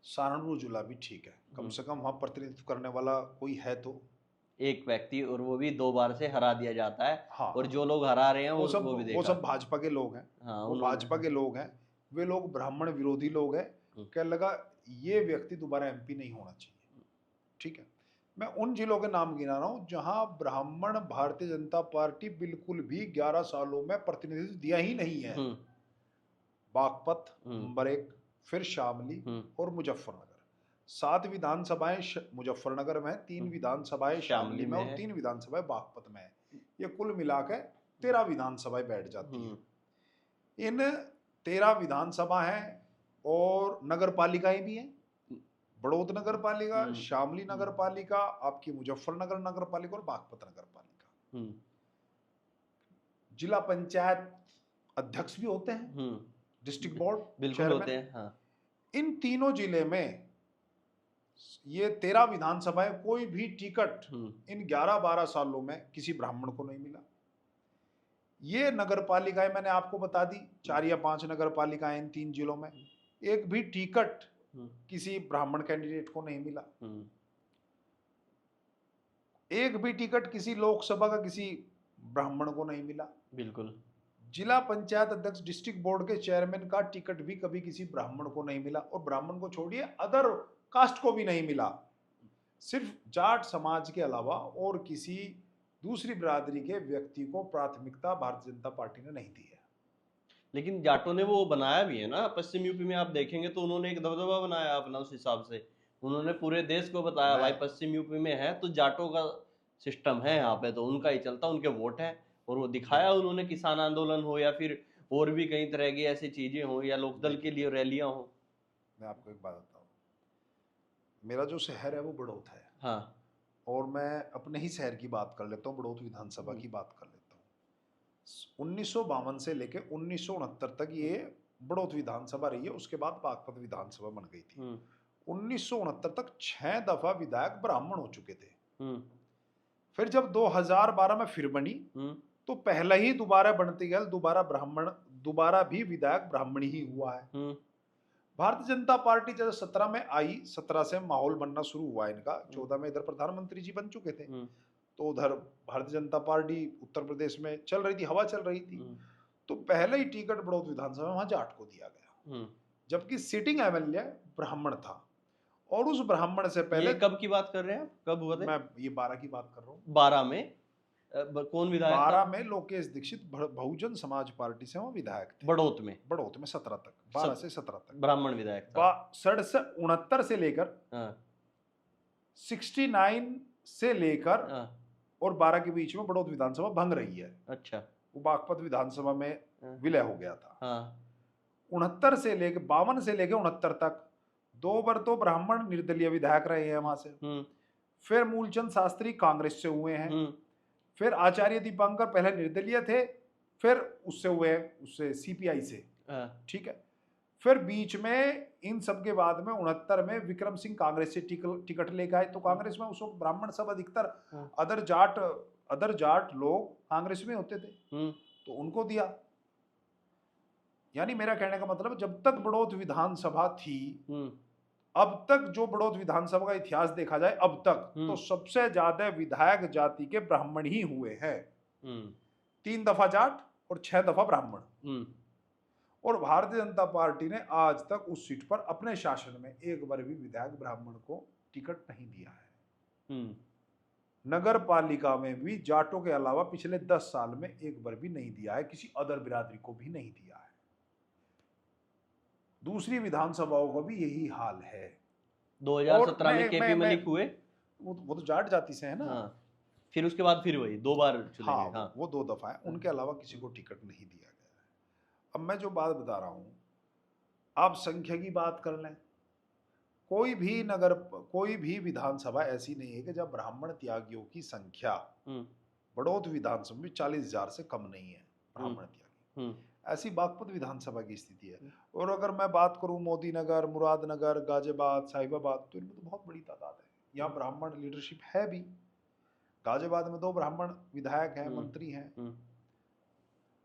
सहारनपुर जिला भी ठीक है, कम से कम वहाँ प्रतिनिधित्व करने वाला कोई है तो
एक व्यक्ति, और वो भी 2 बार से हरा दिया जाता है।
हाँ,
और जो लोग हरा रहे हैं वो भी देखा।
वो सब भाजपा के लोग हैं।
हाँ,
वो भाजपा के लोग हैं, वे लोग ब्राह्मण विरोधी लोग हैं। क्या लगा, ये व्यक्ति दोबारा एमपी नहीं होना चाहिए, ठीक है। मैं उन जिलों के नाम गिना रहा हूँ जहां ब्राह्मण भारतीय जनता पार्टी बिल्कुल भी 11 सालों में प्रतिनिधित्व दिया ही नहीं है। बागपत, बरेक, फिर शामली और मुजफ्फरनगर। 7 विधानसभाएं मुजफ्फरनगर में, 3 विधानसभाएं शामली में और 3 विधानसभाएं बागपत में है। ये कुल मिलाकर 13 विधानसभाएं बैठ जाती हैं। इन 13 विधानसभा हैं और नगर पालिकाएं भी हैं, बड़ौद नगर पालिका, शामली
हम्म,
नगर पालिका, आपकी मुजफ्फरनगर नगर पालिका और बागपत नगर पालिका।
हम्म,
जिला पंचायत अध्यक्ष भी होते हैं,
हम्म,
डिस्ट्रिक्ट बोर्ड
बिल्कुल होते
चेयरमैन।
हैं, हाँ।
इन तीनों जिले में ये 13 विधानसभाएं, कोई भी टिकट इन 11-12 सालों में किसी ब्राह्मण को नहीं मिला। ये नगर पालिकाएं मैंने आपको बता दी, 4 या 5 नगर पालिकाएं इन 3 जिलों में, एक भी टिकट किसी ब्राह्मण कैंडिडेट को नहीं मिला। एक भी टिकट किसी लोकसभा का किसी ब्राह्मण को नहीं मिला।
बिल्कुल।
जिला पंचायत अध्यक्ष, डिस्ट्रिक्ट बोर्ड के चेयरमैन का टिकट भी कभी किसी ब्राह्मण को नहीं मिला, और ब्राह्मण को छोड़िए अदर कास्ट को भी नहीं मिला। सिर्फ जाट समाज के अलावा और किसी दूसरी बिरादरी के व्यक्ति को प्राथमिकता भारतीय जनता पार्टी ने नहीं दी है।
लेकिन जाटों ने वो बनाया भी है ना, पश्चिम यूपी में आप देखेंगे तो उन्होंने एक दबदबा बनाया अपना, उस हिसाब से उन्होंने पूरे देश को बताया भाई पश्चिम यूपी में है तो जाटों का सिस्टम है यहाँ पे, तो उनका ही चलता, उनके वोट है। और वो दिखाया उन्होंने, किसान आंदोलन हो या फिर और भी कई तरह की ऐसी चीजें हो, या लोकदल के लिए रैलियां हो।
मैं आपको एक बात बताऊं, मेरा जो शहर है वो बड़ौत है।
हाँ।
और मैं अपने ही शहर की बात कर लेता हूँ, बड़ौत विधानसभा की बात कर लेता हूँ। 1952 से लेके 1969 तक ये बड़ौत विधानसभा रही है, उसके बाद बागपत विधानसभा बन गई थी। 1969 तक 6 दफा विधायक ब्राह्मण हो चुके थे। फिर जब 2012 में फिर बनी तो पहला ही दोबारा बनती गई, दोबारा भी विधायक ब्राह्मण ही हुआ है। भारतीय जनता पार्टी जब 17 में आई, 17 से माहौल बनना शुरू हुआ इनका, 14 में इधर प्रधानमंत्री जी बन चुके थे, तो उधर भारतीय जनता पार्टी उत्तर प्रदेश में चल रही थी, हवा चल रही थी। तो पहले ही टिकट बड़ौत विधानसभा में वहां जाट को दिया गया, जबकि सिटिंग एमएलए ब्राह्मण था। और उस ब्राह्मण से पहले,
ये कब की बात कर रहे हैं आप, कब हुआ था?
मैं ये 12 की बात कर रहा हूँ।
12 में कौन विधायक था?
12 में लोकेश दीक्षित बहुजन समाज पार्टी से वो विधायक थे।
बड़ौत में
17 तक, 12 से 17 तक
ब्राह्मण विधायक था।
69 से लेकर 69 से लेकर और 12 के बीच में बड़ौत विधानसभा भंग रही है।
अच्छा।
वो बागपत विधानसभा में विलय हो गया था। 69 से लेकर 52 से लेकर 69 तक 2 बार तो ब्राह्मण निर्दलीय विधायक रहे हैं वहां से। फिर मूलचंद शास्त्री कांग्रेस से हुए हैं। फिर आचार्य दीपांकर पहले निर्दलीय थे, फिर उससे हुए, उससे सीपीआई से, ठीक है। फिर बीच में इन सब के बाद में 69 में विक्रम सिंह कांग्रेस से टिकट लेकर आए, तो कांग्रेस में उस वक्त ब्राह्मण सब अधिकतर अदर जाट लोग कांग्रेस में होते थे, तो उनको दिया। यानी मेरा कहने का मतलब, जब तक बड़ौत विधानसभा थी, अब तक जो बड़ौत विधानसभा का इतिहास देखा जाए अब तक, तो सबसे ज्यादा विधायक जाति के ब्राह्मण ही हुए हैं। 3 दफा जाट और 6 दफा ब्राह्मण। और भारतीय जनता पार्टी ने आज तक उस सीट पर अपने शासन में एक बार भी विधायक ब्राह्मण को टिकट नहीं दिया है। नगर पालिका में भी जाटों के अलावा पिछले 10 साल में एक बार भी नहीं दिया है, किसी अदर बिरादरी को भी नहीं दिया है। दूसरी विधानसभाओं का भी यही हाल है।
2017 में केपी मलिक हुए,
वो तो जाट जाति से है ना।
हाँ। फिर उसके बाद फिर वही 2 बार चुने गए। हाँ,
वो 2 दफा है, उनके अलावा किसी को टिकट नहीं दिया गया है। अब मैं जो बात बता रहा हूं, आप संख्या की बात कर लें, कोई भी विधानसभा ऐसी नहीं है कि जब ब्राह्मण त्यागियों की संख्या बड़ौत विधानसभा में 40,000 से कम नहीं है ब्राह्मण त्यागी। ऐसी बागपत विधानसभा की स्थिति है। और अगर मैं बात करूं मोदी नगर, मुरादनगर, गाजियाबाद, साहिबाबाद, तो इनमें तो बहुत बड़ी तादाद है। यहाँ ब्राह्मण लीडरशिप है भी। गाजियाबाद में 2 ब्राह्मण विधायक हैं, मंत्री हैं।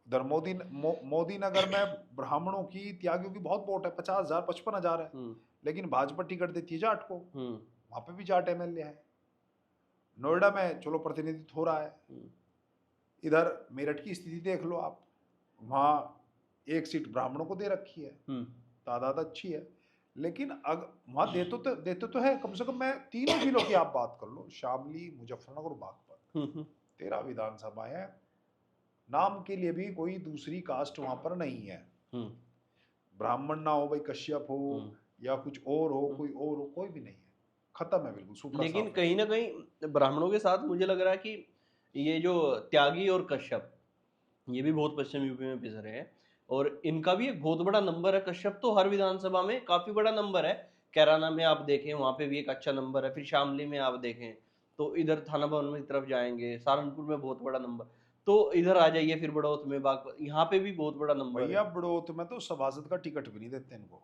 इधर मोदी नगर में ब्राह्मणों की, त्यागियों की बहुत वोट है, 50,000 55,000 है, लेकिन भाजपा टिकट देती है जाट को, वहां पे भी जाट एमएलए है। नोएडा में चलो प्रतिनिधित्व हो रहा है। इधर मेरठ की स्थिति देख लो आप, वहां 1 सीट ब्राह्मणों को दे रखी है, तादाद अच्छी है, लेकिन वहां देते तो है। कम से कम मैं 3 जिलों की आप बात कर लो, शामली, मुजफ्फरनगर और बागपत, 13 विधानसभा है। नाम के लिए भी कोई दूसरी कास्ट वहां पर नहीं है। ब्राह्मण ना हो, भाई कश्यप हो या कुछ और हो, कोई और हो, कोई भी नहीं है, खत्म है बिल्कुल।
लेकिन कहीं ना कहीं ब्राह्मणों के साथ मुझे लग रहा है कि ये जो त्यागी और कश्यप, ये भी बहुत पश्चिम यूपी में पिस रहे हैं, और इनका भी एक बहुत बड़ा नंबर है। कश्यप तो हर विधानसभा में काफी बड़ा नंबर है, कैराना में आप देखें वहाँ पे भी एक अच्छा नंबर है, फिर शामली में आप देखें तो इधर थाना भवन की तरफ जाएंगे, सहारनपुर में बहुत बड़ा नंबर, तो इधर आ जाइए फिर बड़ौत में बागपत, यहाँ पे भी बहुत बड़ा नंबर
भैया
है।
बड़ौत में तो सभासद का टिकट भी नहीं देते इनको,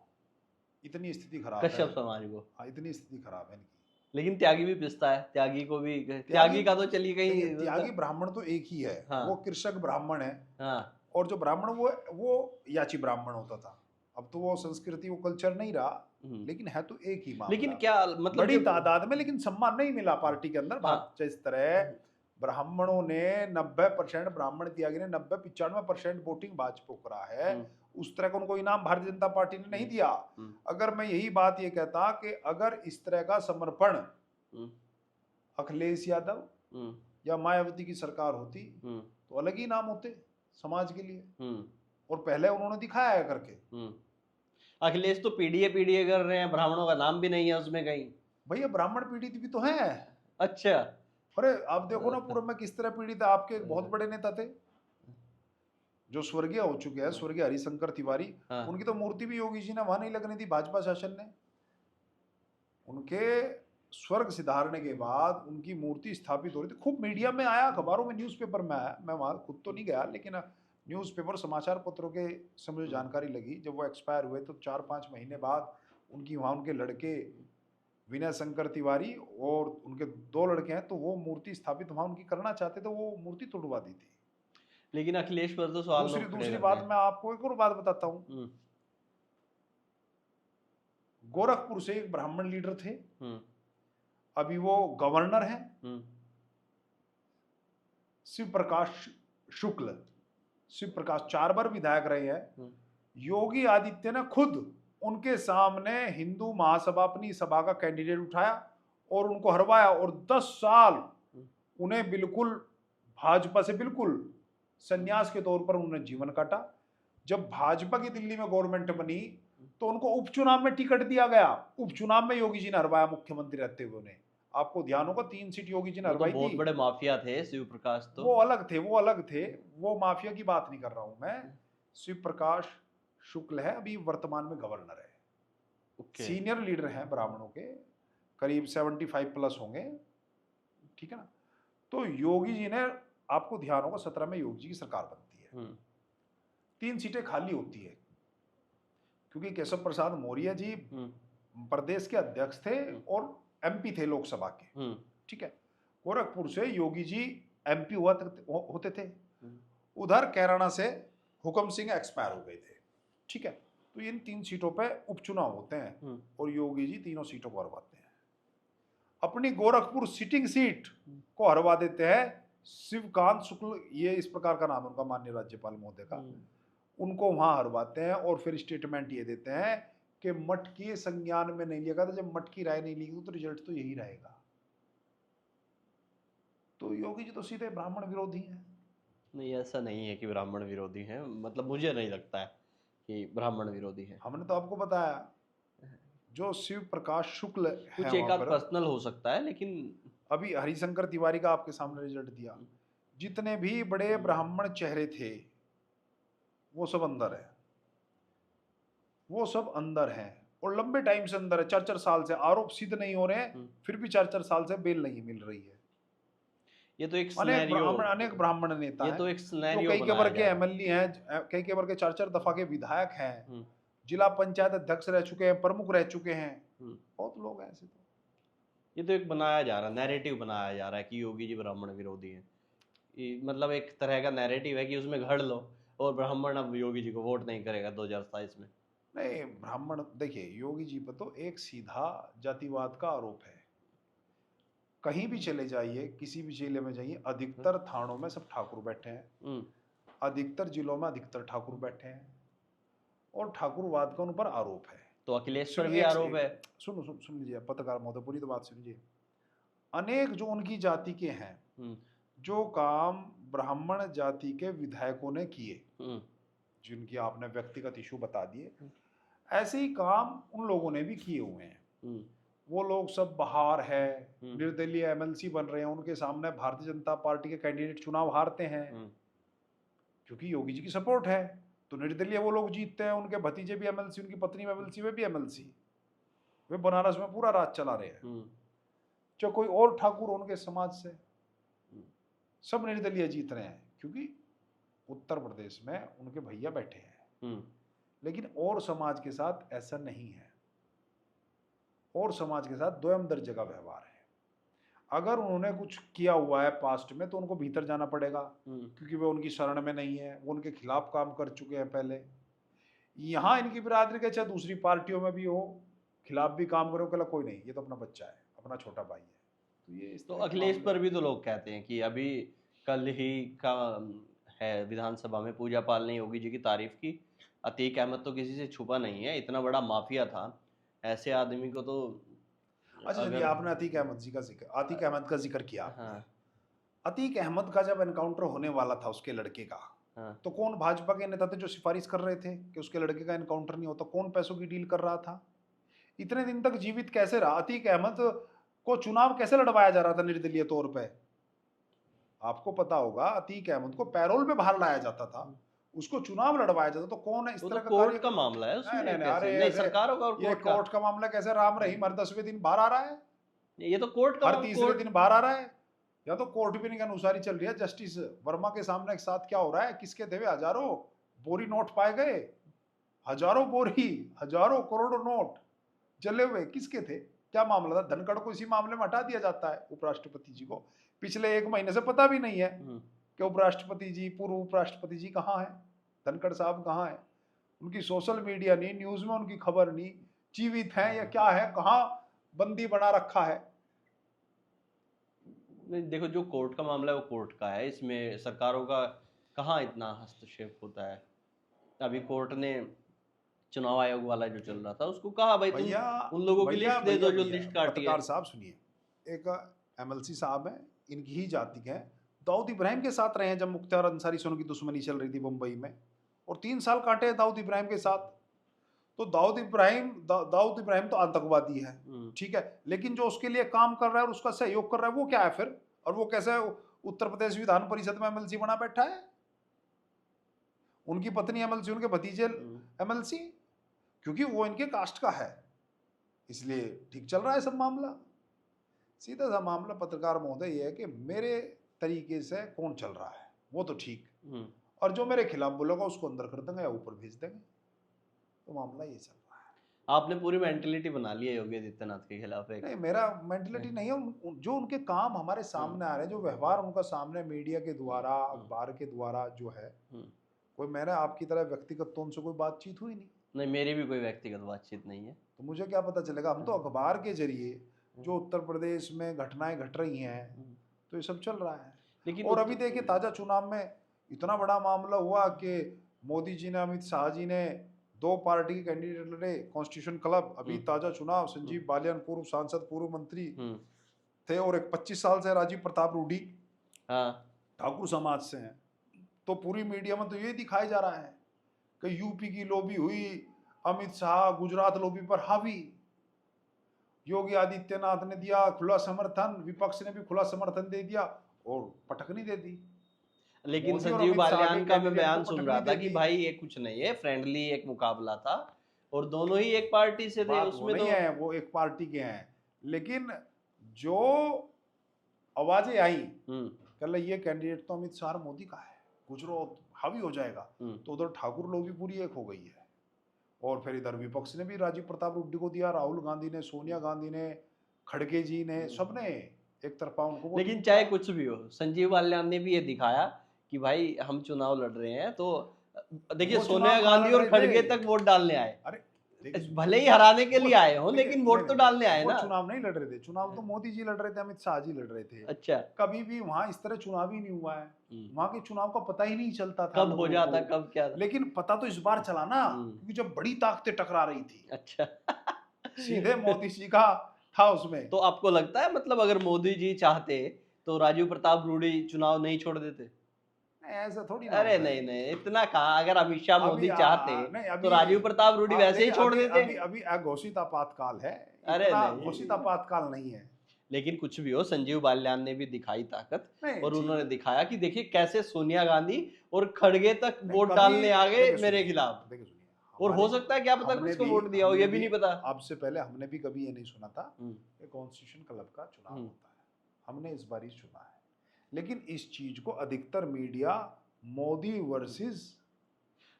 इतनी स्थिति खराब है।
कश्यप समाज को।
हाँ, इतनी स्थिति खराब है इनकी।
लेकिन त्यागी भी पिसता है, त्यागी को भी,
त्यागी,
त्यागी का तो चलिए
देखिए
कहीं
त्यागी ब्राह्मण तो एक ही है,
हाँ
वो कृषक ब्राह्मण है।
हाँ
और जो ब्राह्मण वो याची ब्राह्मण होता था। अब तो वो संस्कृति वो कल्चर नहीं रहा, लेकिन है तो एक ही
लेकिन
मामला,
क्या मतलब
बड़ी
जब
तादाद में, लेकिन सम्मान नहीं मिला पार्टी के अंदर।
हाँ
जिस तरह ब्राह्मणों ने 90% ब्राह्मण त्यागी ने 90-95% वोटिंग भाजपा को करा है, उस तरह का उनको इनाम भारतीय जनता पार्टी ने नहीं दिया। अगर मैं यही बात ये कहता कि अगर इस तरह का समर्पण अखिलेश यादव या मायावती की सरकार होती तो अलग ही नाम होते समाज के लिए, और पहले उन्होंने दिखाया है करके।
अखिलेश तो पीडीए कर रहे हैं, ब्राह्मणों का नाम भी नहीं है उसमें कहीं।
भैया ब्राह्मण पीड़ित भी तो हैं।
अच्छा,
अरे आप देखो ना पूर्व में किस तरह पीड़ित है। आपके एक बहुत बड़े नेता थे जो स्वर्गीय हो चुके हैं, स्वर्गीय हरिशंकर तिवारी, उनकी तो मूर्ति भी योगी जी ने वहां नहीं लगने दी, भाजपा शासन ने। उनके स्वर्ग सिधारने के बाद उनकी मूर्ति स्थापित हो रही थी, खूब मीडिया में आया, अखबारों में, न्यूज़पेपर में आया। मैं वहां खुद तो नहीं गया, लेकिन न्यूज़पेपर समाचार पत्रों के से मुझे जानकारी लगी। जब वो एक्सपायर हुए तो 4-5 महीने बाद उनकी वहाँ उनके लड़के विनय शंकर तिवारी और उनके 2 लड़के हैं, तो वो मूर्ति स्थापित वहाँ उनकी करना चाहते थे, वो मूर्ति तोड़वा दी थी।
लेकिन अखिलेश पर तो सवाल लोग खड़े
दूसरी
करते
बात
हैं।
मैं आपको एक और बात बताता हूँ। गोरखपुर से एक ब्राह्मण लीडर थे, अभी वो गवर्नर हैं, शिव प्रकाश शुक्ल। शिव प्रकाश 4 बार विधायक रहे हैं। योगी आदित्य ने खुद उनके सामने हिंदू महासभा अपनी सभा का कैंडिडेट उठाया और उनको हरवाया, और 10 साल उन्हें बिल्कुल भाजपा से बिल्कुल संन्यास के तौर पर उन्होंने जीवन काटा। जब भाजपा की दिल्ली में गवर्नमेंट बनी तो उनको उपचुनाव में टिकट दिया गया, उपचुनाव में योगी जी ने हरवाया मुख्यमंत्री रहते हुए उन्हें। आपको ध्यान होगा 3 सीट योगी जी ने हरवाई
बहुत
थी।
बड़े माफिया थे शिव प्रकाश तो।
वो अलग थे, वो अलग थे, वो माफिया की बात नहीं कर रहा हूं मैं। शिव प्रकाश शुक्ल है, अभी वर्तमान में गवर्नर है। सीनियर लीडर हैं ब्राह्मणों के, करीब 75 प्लस होंगे, ठीक है ना। तो योगी जी ने, आपको ध्यान होगा 17 में योगी जी की सरकार बनती है, 3 सीटें खाली होती है, क्योंकि केशव प्रसाद मौर्य जी प्रदेश के अध्यक्ष थे और एमपी थे लोकसभा के, ठीक है। गोरखपुर से योगी जी एमपी होते थे, उधर कैराना से हुक्म सिंह एक्सपायर हो गए थे, ठीक है। तो इन 3 सीटों पे उपचुनाव होते हैं और योगी जी तीनों सीटों को हरवाते हैं। अपनी गोरखपुर सिटिंग सीट को हरवा देते हैं शिवकांत शुक्ल, ये इस प्रकार का नाम है उनका, माननीय राज्यपाल महोदय का। उनको वहां हरवाते हैं और फिर स्टेटमेंट ये देते हैं कि मठ की संज्ञान में नहीं लिया गया था। जब मठ की राय नहीं ली तो रिजल्ट तो यही रहेगा। तो योगी जी तो सीधे ब्राह्मण विरोधी हैं।
नहीं, ऐसा नहीं है कि ब्राह्मण विरोधी हैं, मतलब मुझे नहीं लगता है कि ब्राह्मण विरोधी है।
हमने तो आपको बताया, जो शिव प्रकाश शुक्ल है
कुछ
वहां
एक आध
पर,
पर्सनल हो सकता है, लेकिन
अभी हरिशंकर तिवारी का आपके सामने रिजल्ट दिया। जितने भी बड़े ब्राह्मण चेहरे थे वो सब अंदर है, वो सब अंदर हैं, और लंबे टाइम से अंदर है। 4-4 साल से आरोप सिद्ध नहीं हो रहे हैं, फिर भी 4-4 साल से बेल नहीं मिल रही है।
ये तो एक
अनेक ब्राह्मण नेता
ये
हैं,
तो एक
जो
सिनेरियो
कई के
बनाया
वर्ग के
जा रहा है।
एमएलए हैं, कई के वर्ग के 4-4 दफा के विधायक हैं, जिला पंचायत अध्यक्ष रह चुके हैं, प्रमुख रह चुके हैं, बहुत लोग हैं ऐसे। तो
ये तो एक बनाया जा रहा है, नैरेटिव बनाया जा रहा है कि योगी जी ब्राह्मण विरोधी हैं। मतलब एक तरह का नैरेटिव है कि उसमें घड़ लो और ब्राह्मण अब योगी जी को वोट नहीं करेगा 2027 में।
नहीं, ब्राह्मण देखिए, योगी जी पर तो एक सीधा जातिवाद का आरोप है। कहीं भी चले जाइए, किसी भी जिले में जाइए, अधिकतर थानों में सब ठाकुर बैठे हैं, अधिकतर जिलों में अधिकतर ठाकुर बैठे हैं, और ठाकुरवाद का उन पर आरोप है।
तो अखिलेश पर भी आरोप है।
सुन लीजिए पत्रकार महोदय, पूरी तो बात सुनिए। अनेक जो उनकी जाति के हैं, जो काम ब्राह्मण जाति के विधायकों ने किए, जिनकी आपने व्यक्तिगत इशू बता दिए, ऐसे ही काम उन लोगों ने भी किए हुए हैं। वो लोग सब बाहर है, निर्दलीय एमएलसी बन रहे हैं, उनके सामने भारतीय जनता पार्टी के कैंडिडेट चुनाव हारते हैं, क्योंकि योगी जी की सपोर्ट है, तो निर्दलीय वो लोग जीतते हैं। उनके भतीजे भी एमएलसी, उनकी पत्नी एमएलसी, वे भी एमएलसी। वे बनारस में पूरा राज चला रहे हैं। जो कोई और ठाकुर उनके समाज से, सब निर्दलीय जीत रहे हैं, क्योंकि उत्तर प्रदेश में उनके भैया बैठे हैं। लेकिन और समाज के साथ ऐसा नहीं है। और समाज के साथ दोयम दर्जे का व्यवहार है। अगर उन्होंने कुछ किया हुआ है पास्ट में तो उनको भीतर जाना पड़ेगा, क्योंकि वे उनकी शरण में नहीं है, वो उनके खिलाफ काम कर चुके हैं पहले। यहाँ इनकी बिरादरी के चाहे दूसरी पार्टियों में भी हो, खिलाफ भी काम करो, कहला कोई नहीं, ये तो अपना बच्चा है, अपना छोटा भाई है। तो ये
तो अखिलेश पर भी तो लोग कहते हैं कि अभी कल ही का है विधानसभा में पूजा पाल ने योगी जी की तारीफ की। अतीक अहमद तो किसी से छुपा नहीं है, इतना बड़ा माफिया था, ऐसे आदमी को तो
अच्छा चलिए, आपने अतीक अहमद का जिक्र किया।
हाँ,
अतीक अहमद का जब एनकाउंटर होने वाला था उसके लड़के का,
हाँ,
तो कौन भाजपा के नेता थे जो सिफारिश कर रहे थे कि उसके लड़के का एनकाउंटर नहीं होता? कौन पैसों की डील कर रहा था? इतने दिन तक जीवित कैसे रहा? अतीक अहमद को चुनाव कैसे लड़वाया जा रहा था निर्दलीय तौर पे? आपको पता होगा, अतीक अहमद को पैरोल पे बाहर लाया जाता था, उसको चुनाव लड़वाया जाता। तो कौन है इस तरह का
कोर्ट का मामला है उसमें?
नहीं,
कैसे?
अरे
नहीं, सरकारों का और
ये कोर्ट का मामला कैसे? राम रहीम हर 10वें दिन बाहर आ रहा है,
ये तो कोर्ट का
हर तीसरे दिन बाहर आ रहा है। या तो कोर्ट भी के अनुसार ही चल रही है। जस्टिस वर्मा के सामने एक साथ क्या हो रहा है? किसके थे? हजारों बोरी नोट पाए गए, हजारों बोरी, हजारों करोड़ों नोट जले हुए। किसके थे? क्या मामला था? धनखड़ को इसी मामले में हटा दिया जाता है। उपराष्ट्रपति जी को पिछले 1 महीने से पता भी नहीं है कि उपराष्ट्रपति जी, पूर्व उपराष्ट्रपति जी कहाँ है, धनखड़ साहब कहाँ है। उनकी सोशल मीडिया नहीं, न्यूज में उनकी खबर नहीं, जीवित है या क्या है, कहाँ बंदी बना रखा है।
नहीं, देखो, जो कोर्ट का मामला है वो कोर्ट का है, इसमें सरकारों का कहाँ इतना हस्तक्षेप होता है। अभी कोर्ट ने चुनाव आयोग वाला जो चल रहा था उसको कहा भाई तुम उन लोगों की लिस्ट दे दो जो लिस्ट काटी है।
पत्रकार साहब सुनिए, एक एमएलसी साहब है, इनकी ही जाति के हैं, दाऊद इब्राहिम के साथ रहे हैं जब मुख्तार अंसारी से उनकी दुश्मनी चल रही थी मुंबई में, और 3 साल काटे हैं दाऊद इब्राहिम के साथ। तो दाऊद इब्राहिम तो आतंकवादी है, ठीक है, लेकिन जो उसके लिए काम कर रहा है और उसका सहयोग कर रहा है वो क्या है फिर? और वो कैसे उत्तर प्रदेश विधान परिषद में एमएलसी बना बैठा है? उनकी पत्नी एमएलसी, उनके भतीजे एमएलसी, क्योंकि वो इनके कास्ट का है, इसलिए ठीक चल रहा है सब मामला। सीधा सा मामला पत्रकार महोदय ये है कि मेरे तरीके से कौन चल रहा है वो तो ठीक, और जो मेरे खिलाफ बोलेगा उसको अंदर कर देंगे या ऊपर भेज देंगे। तो मामला ये चल रहा है।
आपने पूरी मेंटेलिटी बना ली है योगी आदित्यनाथ के खिलाफ। एक
नहीं, मेरा मेंटेलिटी नहीं है, जो उनके काम हमारे सामने आ रहे हैं, जो व्यवहार उनका सामने मीडिया के द्वारा, अखबार के द्वारा जो है, कोई मैंने आपकी तरह व्यक्तिगत तो उनसे कोई बातचीत हुई नहीं।
नहीं, मेरी भी कोई व्यक्तिगत बातचीत नहीं है,
तो मुझे क्या पता चलेगा? हम तो अखबार के जरिए जो उत्तर प्रदेश में घटनाएं घट रही हैं तो ये सब चल रहा है। लेकिन और अभी देखिए ताजा चुनाव में इतना बड़ा मामला हुआ कि मोदी जी ने, अमित शाह जी ने 2 पार्टी के कैंडिडेट लड़े, कॉन्स्टिट्यूशन क्लब, अभी ताजा चुनाव, संजीव बालियान पूर्व सांसद, पूर्व मंत्री थे, और एक 25 साल से राजीव प्रताप रूडी ठाकुर समाज से हैं। तो पूरी मीडिया में तो ये दिखाया जा रहा है कि यूपी की लॉबी हुई, अमित शाह गुजरात लॉबी पर हावी, योगी आदित्यनाथ ने दिया खुला समर्थन, विपक्ष ने भी खुला समर्थन दे दिया और पटकनी दे दी।
लेकिन संजीव बालियान का मैं बयान सुन रहा था कि भाई ये कुछ नहीं है, फ्रेंडली एक मुकाबला था और दोनों ही एक पार्टी से थे, उसमें
नहीं है वो एक पार्टी के हैं, लेकिन जो आवाजें आई कल ये कैंडिडेट तो अमित शाह मोदी का है, गुजरात हावी हो जाएगा, तो उधर ठाकुर लोग भी पूरी एक हो गई है। और फिर इधर विपक्ष ने भी राजीव प्रताप रूडी को दिया, राहुल गांधी ने, सोनिया गांधी ने, खड़गे जी ने, सबने एक तरफा उनको।
लेकिन चाहे कुछ भी हो, संजीव बालियान ने भी ये दिखाया कि भाई हम चुनाव लड़ रहे हैं। तो देखिए, सोनिया गांधी और खड़गे तक वोट डालने आए,
अरे
भले ही हराने के लिए आए हो, लेकिन वोट तो डालने आए ना।
चुनाव नहीं लड़ रहे थे, चुनाव तो मोदी जी लड़ रहे थे, अमित शाह जी लड़ रहे थे।
अच्छा,
कभी भी वहां इस तरह चुनाव ही नहीं हुआ है, वहां के चुनाव का पता ही नहीं चलता था,
कब हो जाता कब क्या।
लेकिन पता तो इस बार चला ना, क्योंकि जब बड़ी ताकतें टकरा रही थी।
अच्छा
सीधे मोदी जी का था उसमें।
तो आपको लगता है मतलब अगर मोदी जी चाहते तो राजीव प्रताप रूडी चुनाव नहीं छोड़ देते?
ऐसा थोड़ी।
अरे नहीं नहीं, इतना कहा, अगर अमित शाह मोदी चाहते तो राजीव प्रताप रूडी वैसे ही छोड़ देते।
अभी अघोषित आपातकाल है,
अरे
घोषित आपातकाल नहीं है।
लेकिन कुछ भी हो, संजीव बालियान ने भी दिखाई ताकत, और उन्होंने दिखाया कि देखिए कैसे सोनिया गांधी और खड़गे तक वोट डालने आ गए मेरे खिलाफ।
देखिए सुनिए,
और हो सकता है क्या पता
हमने
किसको
भी
वोट दिया हो,
हमने
ये भी नहीं पता।
आपसे पहले हमने भी कभी ये नहीं सुना था
हम्म,
कि कॉन्स्टिट्यूशन क्लब का चुनाव
हम्म,
होता है। हमने इस बार ही सुना है, लेकिन इस चीज को अधिकतर मीडिया मोदी वर्सेस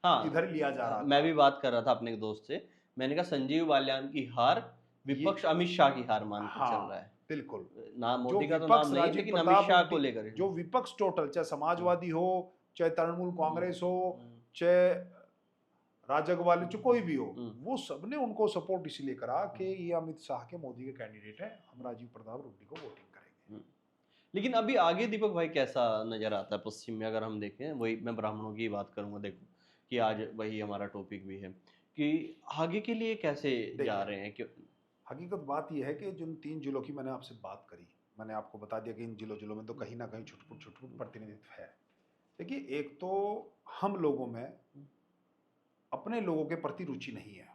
हाँ।
इधर लिया जा रहा
मैं
था।
भी बात कर रहा था अपने एक दोस्त से, मैंने कहा संजीव बालियान की हार
ये
विपक्ष अमित शाह की हार मानकर चल रहा
हाँ
है।
बिल्कुल।
नाम
जो
मोदी का तो
विपक्ष
नाम नहीं,
राजीव
लेकिन अमित
प्रताप
शाह को
रुड्डी,
लेकर।
जो विपक्ष टोटल, चाहे समाजवादी हो, चाहे तृणमूल कांग्रेस हो,
हम्म,
चाहे राजग वाले, चाहे कोई भी हो,
हम्म,
वो सबने उनको सपोर्ट इसलिए करा कि ये अमित शाह के मोदी के कैंडिडेट हैं, हम राजीव प्रताप रुड्डी को वोटिंग करेंगे।
लेकिन अभी आगे दीपक भाई कैसा नजर आता है पश्चिम में, अगर हम देखें, वही मैं ब्राह्मणों की बात करूंगा, देखो कि आज वही हमारा टॉपिक भी है कि आगे के लिए कैसे जा
देखिए,
रहे हैं, क्यों?
हकीकत बात यह है कि जिन 3 जिलों की मैंने आपसे बात करी, मैंने आपको बता दिया कि इन जिलों में तो कहीं ना कहीं छुटपुट छुटपुट प्रतिनिधित्व है। देखिए, एक तो हम लोगों में अपने लोगों के प्रति रुचि नहीं है।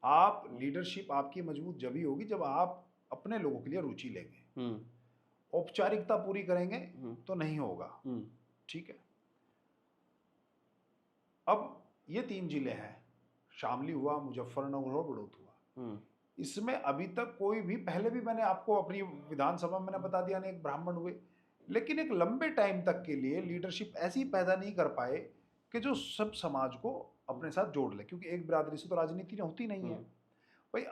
आप लीडरशिप आपकी मजबूत जब ही होगी जब आप अपने लोगों के लिए रुचि लेंगे। औपचारिकता पूरी करेंगे तो नहीं होगा। ठीक है, अब ये 3 जिले हैं, शामली हुआ, मुजफ्फरनगर हुआ, बड़ौत हुआ। इसमें अभी तक कोई भी, पहले भी मैंने आपको अपनी विधानसभा में मैंने बता दिया, अनेक ब्राह्मण हुए, लेकिन एक लंबे टाइम तक के लिए लीडरशिप ऐसी पैदा नहीं कर पाए कि जो सब समाज को अपने साथ जोड़ ले, क्योंकि एक बिरादरी से तो राजनीति होती नहीं है भाई।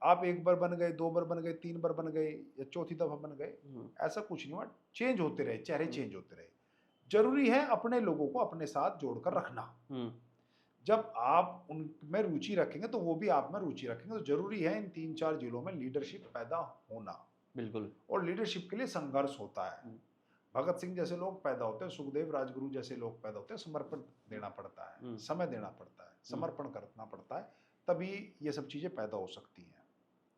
आप एक बार बन गए, 2 बार बन गए, 3 बार बन गए, या चौथी दफा बन गए, ऐसा कुछ नहीं हुआ। चेंज होते रहे, चेहरे चेंज होते रहे। जरूरी है अपने लोगों को अपने साथ जोड़कर रखना। जब आप उनमें रुचि रखेंगे तो वो भी आप में रुचि रखेंगे। तो जरूरी है इन 3-4 जिलों में लीडरशिप पैदा होना।
बिल्कुल।
और लीडरशिप के लिए संघर्ष होता है। भगत सिंह जैसे लोग पैदा होते हैं, सुखदेव राजगुरु जैसे लोग पैदा होते हैं। समर्पण देना पड़ता है, समय देना पड़ता है, समर्पण करना पड़ता है, तभी ये सब चीजें पैदा हो सकती हैं।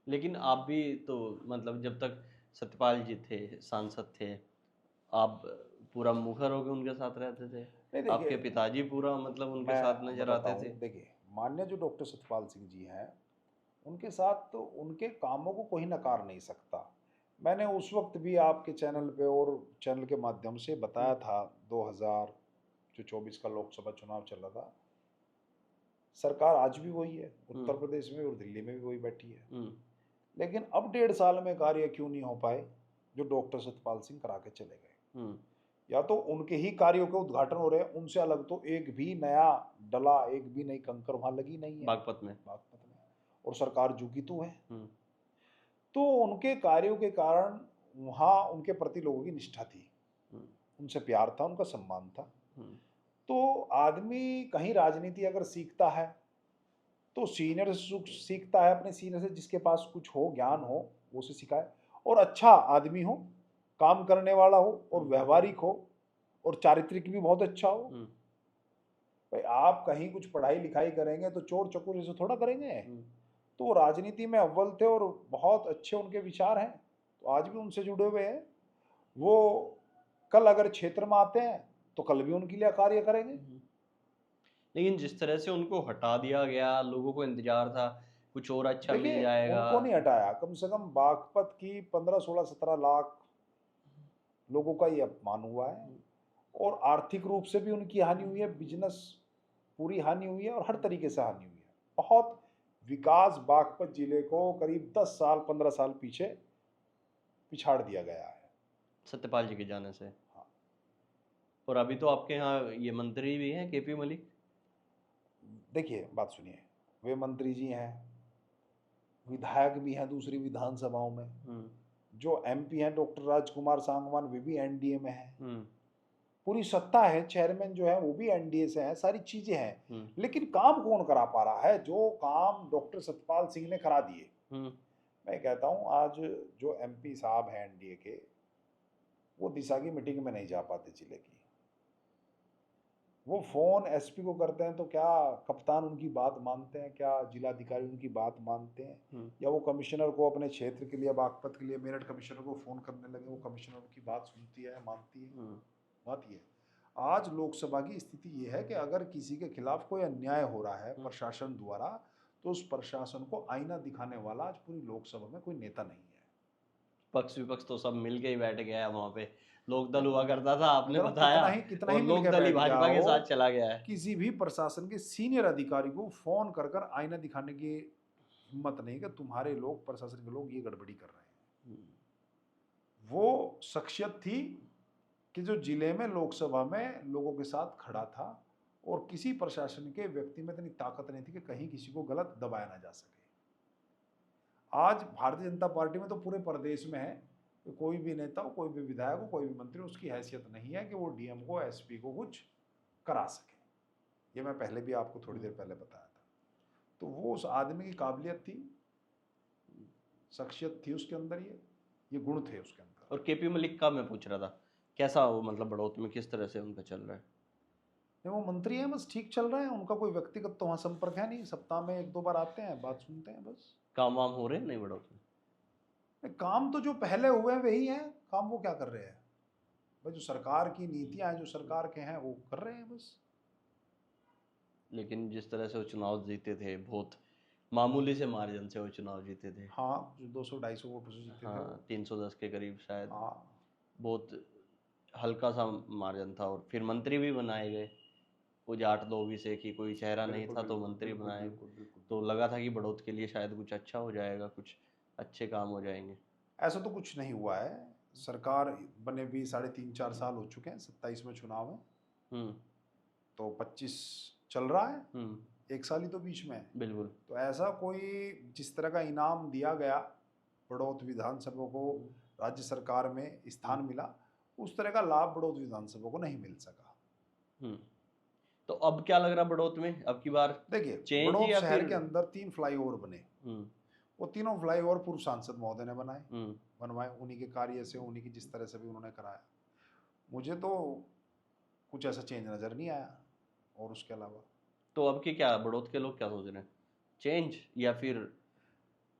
लेकिन आप भी तो मतलब जब तक सत्यपाल जी थे, सांसद थे, आप पूरा मुखर होकर उनके साथ रहते थे।
नहीं, देखिए,
आपके पिताजी पूरा मतलब उनके
मैं
साथ नजर
बताता
आते थे।
हूँ, देखिए, माननीय जो डॉक्टर सत्यपाल सिंह जी हैं, उनके साथ तो उनके कामों को कोई नकार नहीं सकता। मैंने उस वक्त भी आपके चैनल पे और चैनल के माध्यम से बताया था, 2024 का लोकसभा चुनाव चल रहा था, सरकार आज भी वही है, उत्तर प्रदेश में और दिल्ली में भी वही बैठी है। लेकिन अब 1.5 साल में कार्य क्यों नहीं हो पाए जो डॉक्टर सत्यपाल सिंह करा के चले गए? या तो उनके ही कार्यों के उद्घाटन हो रहे हैं, उनसे अलग तो एक भी नया डला, एक भी नई कंकर वहां लगी नहीं है
बागपत में।
और सरकार झुकी तो है। तो उनके कार्यों के कारण वहां उनके प्रति लोगों की निष्ठा थी, उनसे प्यार था, उनका सम्मान था। तो आदमी कहीं राजनीति अगर सीखता है तो सीनियर से सीखता है, अपने सीनियर से, जिसके पास कुछ हो, ज्ञान हो, वो से सिखाए। और अच्छा आदमी हो, काम करने वाला हो, और व्यवहारिक हो, और चारित्रिक भी बहुत अच्छा हो। भाई आप कहीं कुछ पढ़ाई लिखाई करेंगे तो चोर चकोर से थोड़ा करेंगे। तो वो राजनीति में अव्वल थे और बहुत अच्छे उनके विचार हैं, तो आज भी उनसे जुड़े हुए हैं। वो कल अगर क्षेत्र में आते हैं तो कल भी उनके लिए कार्य करेंगे।
लेकिन जिस तरह से उनको हटा दिया गया, लोगों को इंतजार था कुछ और अच्छा मिल
देखिए,
जाएगा।
उनको नहीं हटाया, कम से कम बागपत की 15, 16, 17 लाख लोगों का ये अपमान हुआ है, और आर्थिक रूप से भी उनकी हानि हुई है, बिजनेस पूरी हानि हुई है, और हर तरीके से हानि हुई है। बहुत विकास बागपत जिले को करीब 10 साल 15 साल पीछे पिछाड़ दिया गया है
सत्यपाल जी के जाने से।
हाँ।
और अभी तो आपके यहाँ ये मंत्री भी हैं, केपी मलिक।
देखिए, बात सुनिए, वे मंत्री जी हैं, विधायक भी हैं दूसरी विधानसभाओं में। जो एमपी हैं डॉक्टर राजकुमार सांगवान, वे भी एनडीए में हैं। पूरी सत्ता है, चेयरमैन जो है वो भी एनडीए से है, सारी चीजें हैं। लेकिन काम कौन करा पा रहा है? जो काम डॉक्टर सत्यपाल सिंह ने करा दिए। मैं कहता हूं, आज जो एमपी साहब हैं एनडीए के, वो दिशा की मीटिंग में नहीं जा पाते जिले की। वो फोन एसपी को करते हैं तो क्या कप्तान उनकी बात मानते हैं? क्या जिलाधिकारी उनकी बात मानते हैं? या वो कमिश्नर को अपने क्षेत्र के लिए, बागपत के लिए मेरठ कमिश्नर को फोन करने लगे, वो कमिश्नर उनकी बात सुनती है, मानती है? बात ये, आज लोकसभा की स्थिति ये है कि अगर किसी के खिलाफ कोई अन्याय हो रहा है प्रशासन द्वारा, तो उस प्रशासन को आईना दिखाने वाला आज पूरी लोकसभा में कोई नेता नहीं है।
पक्ष विपक्ष तो सब मिल के ही बैठ गया है वहां पे। लोकदल हुआ करता था, आपने
अगर हम
बताया,
कितना
और
ही मिल के
लोकदल ही
बैठ
भाजपा के
जाओ,
साथ चला गया है।
किसी भी प्रशासन के सीनियर अधिकारी को फोन कर कर आईना दिखाने की हिम्मत नहीं कि तुम्हारे लोग, प्रशासन के लोग ये गड़बड़ी कर रहे हैं। वो शख्सियत थी कि जो जिले में लोकसभा में लोगों के साथ खड़ा था, और किसी प्रशासन के व्यक्ति में इतनी ताकत नहीं थी कि कहीं किसी को गलत दबाया ना जा सके। आज भारतीय जनता पार्टी में तो पूरे प्रदेश में है कि कोई भी नेता हो, कोई भी विधायक हो, कोई भी मंत्री हो, उसकी हैसियत नहीं है कि वो डीएम को, एसपी को कुछ करा सके। ये मैं पहले भी आपको थोड़ी देर पहले बताया था। तो वो उस आदमी की काबिलियत थी, शख्सियत थी उसके अंदर, ये गुण थे उसके अंदर।
और केपी मलिक का मैं पूछ रहा था, कैसा वो मतलब बढ़ोतरी में किस तरह से उनका चल रहा है?
नहीं, वो मंत्री हैं, बस ठीक चल रहा है उनका, कोई व्यक्तिगत तो वहाँ संपर्क है नहीं, सप्ताह में 1-2 बार आते हैं, बात सुनते हैं बस।
काम वाम हो रहे हैं नहीं बढ़ोतरी?
काम तो जो पहले हुए हैं वही है, काम वो क्या कर रहे हैं भाई, जो सरकार की नीतियां हैं, जो सरकार के हैं, वो कर रहे हैं बस।
लेकिन जिस तरह से वो चुनाव जीते थे, बहुत मामूली से मार्जिन से वो चुनाव जीते थे।
हाँ, जो 200-250 वोटों से जीते थे
हाँ,
वो।
310 के करीब शायद।
हाँ,
बहुत हल्का सा मार्जिन था, और फिर मंत्री भी बनाए गए कुछ 8-2 से, कि कोई चेहरा नहीं
बिल्कुल
था तो
बिल्कुल
मंत्री
बिल्कुल
बनाए।
बिल्कुल बिल्कुल।
तो लगा था कि बढ़ोतरी के लिए शायद कुछ अच्छा हो जाएगा, कुछ अच्छे काम हो जाएंगे।
ऐसा तो कुछ नहीं हुआ है। सरकार बने भी 3.5-4 साल हो चुके हैं, 27 में चुनाव है, तो 25 चल रहा है, 1 साल ही तो बीच में है।
बिल्कुल।
तो ऐसा कोई जिस तरह का इनाम दिया गया बड़ौत विधानसभा को, राज्य सरकार में स्थान मिला, उस तरह का लाभ बड़ौत विधानसभा को नहीं मिल सका।
तो अब क्या लग रहा बढ़ोत में अब की बार?
देखिए,
चेंज
बड़ौत
या
शहर
फिर?
के अंदर 3 फ्लाईओवर बने, वो तीनों फ्लाईओवर पूर्व सांसद महोदय ने बनवाए, उन्हीं के कार्य से, उन्हीं की जिस तरह से भी उन्होंने कराया। मुझे तो कुछ ऐसा चेंज नजर नहीं आया। और उसके अलावा
तो अब के क्या बढ़ोत के लोग क्या सोच रहे हैं, चेंज या फिर?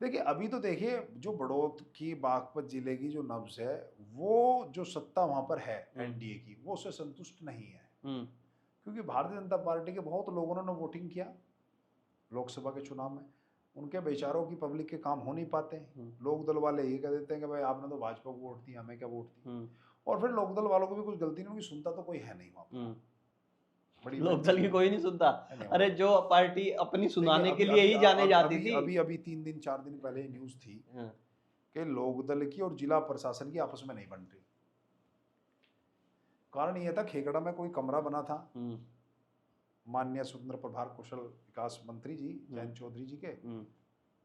देखिए, अभी तो देखिए, जो बड़ौत की, बागपत जिले की जो नब्ज है, वो जो सत्ता वहां पर है एनडीए की, वो उससे संतुष्ट नहीं है। क्योंकि भारतीय जनता पार्टी के बहुत लोगों ने वोटिंग किया लोकसभा के चुनाव में, उनके बेचारों की पब्लिक के काम हो नहीं पाते। लोक दल वाले ये कह देते हैं कि भाई आपने तो भाजपा को वोट दिया, हमें क्या वोट दी। और फिर लोक दल वालों को भी कुछ गलती नहीं, उनकी सुनता तो कोई है नहीं वहां पर। बड़ी
लोक दल की कोई नहीं सुनता। अरे जो पार्टी अपनी सुनाने के लिए ही जाने जाती थी।
अभी 3-4 दिन पहले न्यूज थी कि लोक दल की और जिला प्रशासन की आपस में नहीं बन रही। कारण ये था, खेकड़ा में कोई कमरा बना था, माननीय स्वतंत्र प्रभार कौशल विकास मंत्री जी जयंत चौधरी जी के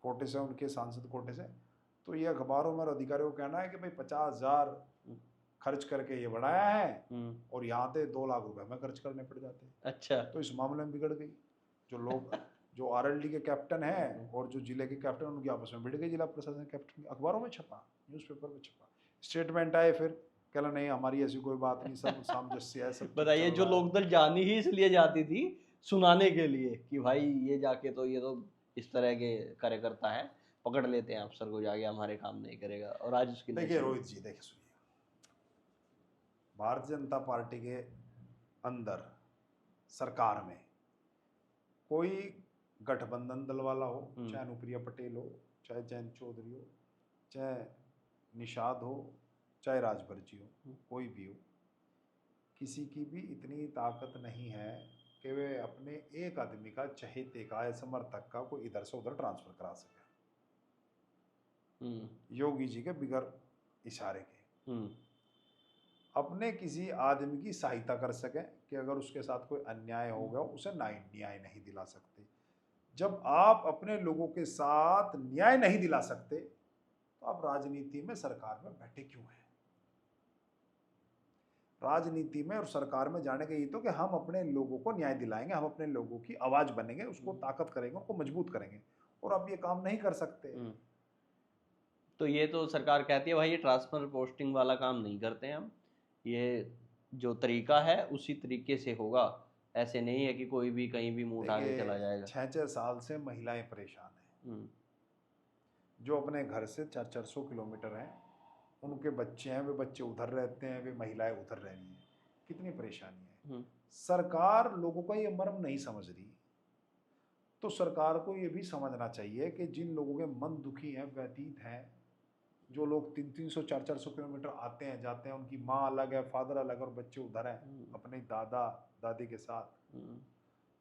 कोटे से, उनके सांसद कोटे से। तो ये अखबारों में और अधिकारियों का कहना है कि भाई 50,000 खर्च करके ये बनाया है, और यहाँ पे 2 लाख रुपए में खर्च करने पड़ जाते हैं।
अच्छा।
तो इस मामले में बिगड़ गई। जो लोग जो आरएलडी के कैप्टन है और जो जिले के कैप्टन, उनकी आपस में बिगड़ गई। जिला प्रशासन कैप्टन, अखबारों में छपा, न्यूज़पेपर में छपा, स्टेटमेंट आए, फिर कहला नहीं हमारी ऐसी कोई बात नहीं, सब सामंजस्य है, सब।
बताइए, जो लोकदल जानी ही इसलिए जाती थी सुनाने के लिए कि भाई ये जाके तो ये तो इस तरह के कार्यकर्ता है, पकड़ लेते हैं अफसर को जाके, हमारे काम नहीं करेगा। और आज उसकी
देखिए रोहित जी, देखिए सुनिए, भारतीय जनता पार्टी के अंदर सरकार में कोई गठबंधन दल वाला हो, चाहे अनुप्रिया पटेल हो, चाहे जयंत चौधरी हो, चाहे निषाद हो, चाहे राजभर जी हो, कोई भी हो, किसी की भी इतनी ताकत नहीं है कि वे अपने एक आदमी का, चहेते का या समर्थक का कोई इधर से उधर ट्रांसफर करा सके, योगी जी के बिगर इशारे के। अपने किसी आदमी की सहायता कर सके कि अगर उसके साथ कोई अन्याय हो गया, उसे न्याय नहीं दिला सकते। जब आप अपने लोगों के साथ न्याय नहीं दिला सकते, तो आप राजनीति में, सरकार में बैठे क्यों हैं? राजनीति में और सरकार में जाने का ये तो कि हम अपने लोगों को न्याय दिलाएंगे, हम अपने लोगों की आवाज बनेंगे, उसको ताकत करेंगे, उनको मजबूत करेंगे, और आप ये काम नहीं कर सकते।
तो ये तो सरकार कहती है भाई ये ट्रांसफर पोस्टिंग वाला काम नहीं करते हैं हम, ये जो तरीका है उसी तरीके से होगा, ऐसे नहीं है कि कोई भी कहीं भी मुंह उठा के चला जाएगा।
6-6 साल से महिलाएं परेशान हैं, जो अपने घर से 400 किलोमीटर हैं, उनके बच्चे हैं, वे बच्चे उधर रहते हैं, वे महिलाएं उधर रह रही हैं, कितनी परेशानी है। सरकार लोगों का ये मर्म नहीं समझ रही। तो सरकार को ये भी समझना चाहिए कि जिन लोगों के मन दुखी हैं, व्यतीत हैं, जो लोग 300-400 किलोमीटर आते हैं जाते हैं, उनकी माँ अलग है, फादर अलग है और बच्चे उधर हैं अपने दादा दादी के साथ।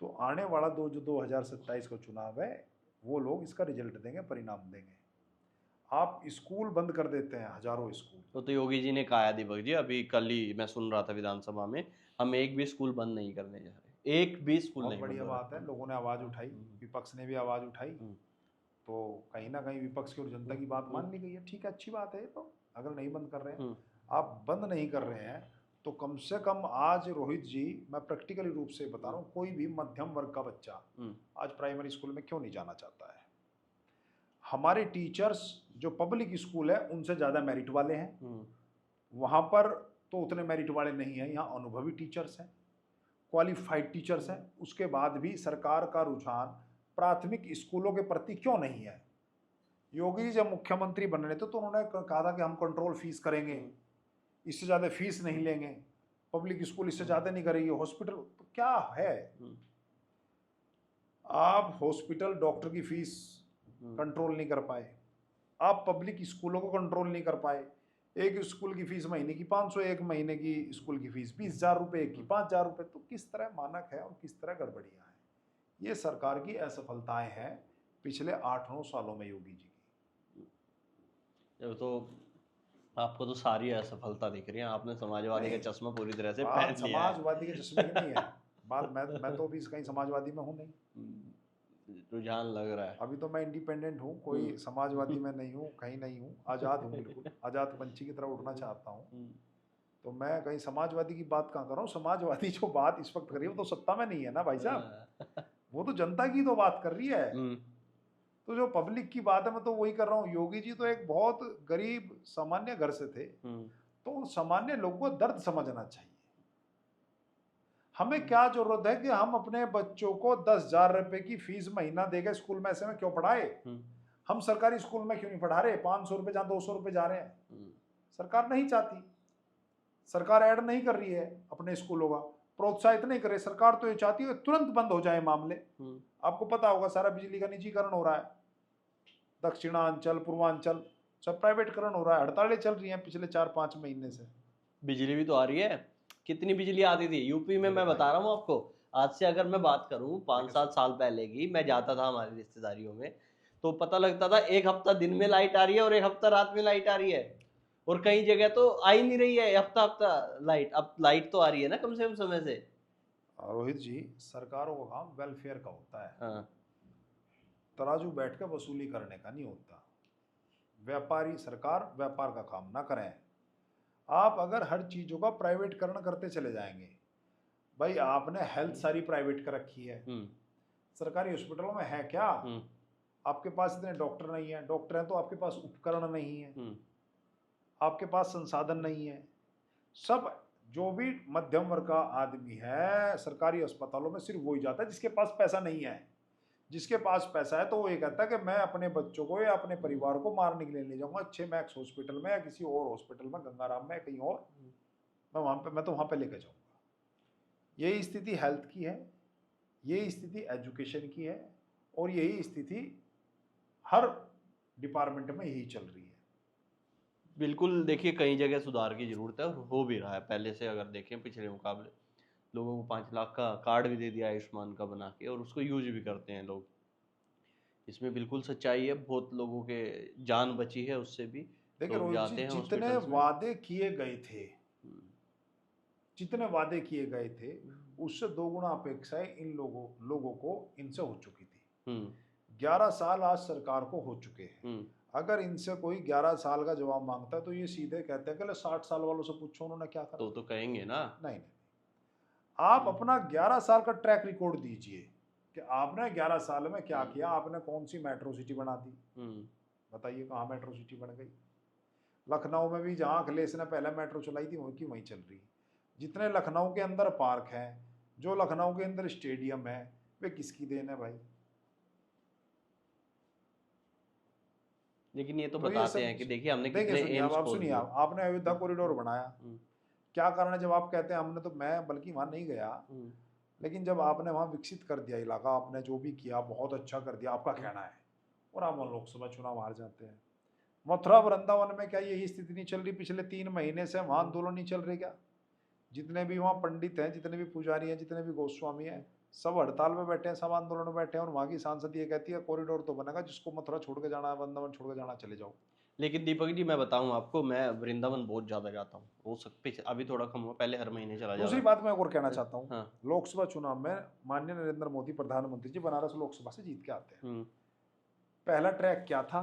तो आने वाला जो 2027 का चुनाव है, वो लोग इसका रिजल्ट देंगे, परिणाम देंगे। आप स्कूल बंद कर देते हैं, हजारों स्कूल।
तो योगी जी ने कहा है दीपक जी, अभी कल ही मैं सुन रहा था विधानसभा में, हम एक भी स्कूल बंद नहीं करने जा रहे, एक भी स्कूल
बहुत
नहीं
बढ़िया
बंद हो
बात है,
रहा।
लोगों ने आवाज उठाई, विपक्ष ने भी आवाज उठाई, तो कहीं ना कहीं विपक्ष की और जनता की बात मान ली गई है। ठीक है, अच्छी बात है। तो अगर नहीं बंद कर रहे हैं, आप बंद नहीं कर रहे हैं, तो कम से कम आज रोहित जी, मैं प्रैक्टिकली रूप से बता रहा हूँ, कोई भी मध्यम वर्ग का बच्चा आज प्राइमरी स्कूल में क्यों नहीं जाना चाहता है? हमारे टीचर्स जो पब्लिक स्कूल है उनसे ज़्यादा मेरिट वाले हैं, वहाँ पर तो उतने मेरिट वाले नहीं हैं। यहाँ अनुभवी टीचर्स हैं, क्वालिफाइड टीचर्स हैं, उसके बाद भी सरकार का रुझान प्राथमिक स्कूलों के प्रति क्यों नहीं है? योगी जी जब मुख्यमंत्री बन रहे थे तो उन्होंने कहा था कि हम कंट्रोल फीस करेंगे, इससे ज़्यादा फीस नहीं लेंगे, पब्लिक स्कूल इससे ज़्यादा नहीं करेगी, हॉस्पिटल। तो क्या है, आप हॉस्पिटल डॉक्टर की फीस कंट्रोल नहीं कर पाए, आप पब्लिक स्कूलों को कंट्रोल नहीं कर पाए। एक स्कूल की फीस महीने की 500, एक महीने की स्कूल की फीस 20,000 रुपये, की 5,000 रुपये। तो किस तरह मानक है और किस तरह गड़बड़ियाँ हैं? ये सरकार की असफलताएं हैं पिछले 8-9 सालों में योगी जी की।
तो आपको तो सारी असफलता दिख रही है, आपने समाजवादी का
नहीं,
चश्मा पूरी तरह से
बात
पहन लिया है।
समाजवादी के चश्मे की नहीं है बात। मैं तो अभी कहीं समाजवादी में हूँ नहीं,
रुझान लग रहा है।
अभी तो मैं इंडिपेंडेंट हूँ, कोई समाजवादी में नहीं हूँ, कहीं नहीं हूँ, आज़ाद हूँ, बिल्कुल आज़ाद पंछी की तरह उड़ना चाहता हूँ। तो मैं कहीं समाजवादी की बात कहाँ कर रहा हूँ? समाजवादी जो बात इस वक्त कर रही है वो तो सत्ता में नहीं है ना भाई साहब, वो तो जनता की तो बात कर रही है। तो जो पब्लिक की बात है मैं तो वही कर रहा हूँ। योगी जी तो एक बहुत गरीब सामान्य घर से थे, तो सामान्य लोगों को दर्द समझना चाहिए। हमें क्या जरूरत है कि हम अपने बच्चों को 10,000 रुपए की फीस महीना देकर स्कूल में ऐसे में क्यों पढ़ाए? हम सरकारी स्कूल में क्यों नहीं पढ़ा रहे? 500 रुपए जहां 200 रुपए जा रहे हैं। सरकार नहीं चाहती, सरकार ऐड नहीं कर रही है अपने स्कूलों का, प्रोत्साहित नहीं कर रही सरकार। तो ये चाहती है तुरंत बंद हो जाए मामले। आपको पता होगा सारा बिजली का निजीकरण हो रहा है, दक्षिणांचल पूर्वांचल सब प्राइवेटकरण हो रहा है, हड़तालें चल रही हैं पिछले 4-5 महीने से।
बिजली भी तो आ रही है, कितनी बिजली आती थी यूपी में, मैं बता रहा हूँ आपको। आज से अगर मैं बात करूँ 5-7 साल पहले की, मैं जाता था हमारी रिश्तेदारियों में, तो पता लगता था एक हफ्ता दिन में लाइट आ रही है और एक हफ्ता रात में लाइट आ रही है, और कई जगह तो आ ही नहीं रही है हफ्ता हफ्ता लाइट। अब लाइट तो आ रही है ना कम से कम समय से।
रोहित जी, सरकारों का काम वेलफेयर का होता है,
हाँ।
तराजू बैठ कर वसूली करने का नहीं होता। व्यापारी सरकार व्यापार का काम ना करें। आप अगर हर चीजों का प्राइवेटकरण करते चले जाएंगे, भाई आपने हेल्थ सारी प्राइवेट कर रखी है, सरकारी हॉस्पिटलों में है क्या? आपके पास इतने डॉक्टर नहीं है, डॉक्टर हैं तो आपके पास उपकरण नहीं है, आपके पास संसाधन नहीं है। सब जो भी मध्यम वर्ग का आदमी है सरकारी अस्पतालों में सिर्फ वही जाता है जिसके पास पैसा नहीं है। जिसके पास पैसा है तो वो ये कहता है कि मैं अपने बच्चों को या अपने परिवार को मारने के लिए ले जाऊंगा अच्छे मैक्स हॉस्पिटल में या किसी और हॉस्पिटल में, गंगाराम में, कहीं और, मैं तो वहां पे लेकर जाऊंगा। यही स्थिति हेल्थ की है, यही स्थिति एजुकेशन की है, और यही स्थिति हर डिपार्टमेंट में यही चल रही है।
बिल्कुल, देखिए कई जगह सुधार की जरूरत है और हो भी रहा है पहले से। अगर देखें पिछले मुकाबले, लोगों को 5 लाख का कार्ड भी दे दिया आयुष्मान का बना के, और उसको यूज भी करते हैं लोग। इसमें बिल्कुल सच्चाई है, बहुत लोगों के जान बची है उससे भी।
देखिए
लोग
रोहित जी,
जाते हैं
जितने
हॉस्पिटल्स में।
वादे किए गए थे, जितने वादे किए गए थे उससे दोगुना अपेक्षाएं इन लोगों को इनसे हो चुकी थी। 11 साल आज सरकार को हो चुके हैं। अगर इनसे कोई 11 साल का जवाब मांगता है तो ये सीधे कहते हैं कि 60 साल वालों से पूछो उन्होंने क्या करा।
तो कहेंगे ना।
नहीं, आप अपना 11 साल का ट्रैक रिकॉर्ड दीजिए कि आपने 11 साल में क्या किया। आपने कौन सी मेट्रो सिटी बना दी, बताइए कहाँ मेट्रो सिटी बन गई? लखनऊ में भी जहाँ अखिलेश ने पहले मेट्रो चलाई थी वहीं की वहीं चल रही। जितने लखनऊ के अंदर पार्क हैं, जो लखनऊ के अंदर स्टेडियम है, वे किसकी देन है भाई?
लेकिन ये तो बताते हैं कि देखिए हमने कितने
सुनिए,
एम्स
आप
खोल
सुनिए,
दिए।
आपने अयोध्या कॉरिडोर बनाया, क्या कारण है? जब आप कहते हैं हमने, तो मैं बल्कि वहां नहीं गया, लेकिन जब आपने वहां विकसित कर दिया इलाका, आपने जो भी किया बहुत अच्छा कर दिया, आपका कहना है, और आप वहां लोकसभा चुनाव हार जाते हैं। मथुरा वृंदावन में क्या यही स्थिति नहीं चल रही? पिछले 3 महीने से वहां आंदोलन नहीं चल रहे क्या? जितने भी वहाँ पंडित हैं, जितने भी पुजारी हैं, जितने भी गोस्वामी हैं, सब हड़ताल में बैठे हैं, सब आंदोलन में बैठे हैं। और वहाँ की सांसद ये कहती है कॉरिडोर तो बनेगा, जिसको मथुरा छोड़ के जाना है, वृंदावन छोड़ के जाना, चले जाओ।
लेकिन दीपक जी मैं बताऊं आपको, मैं वृंदावन बहुत ज्यादा जाता हूँ। वो अभी थोड़ा कम हुआ, पहले हर महीने चला
दूसरी
जाता
बात मैं और कहना चाहता हूँ,
हाँ।
लोकसभा चुनाव में माननीय नरेंद्र मोदी प्रधानमंत्री जी बनारस लोकसभा से जीत के आते हैं। पहला ट्रैक क्या था?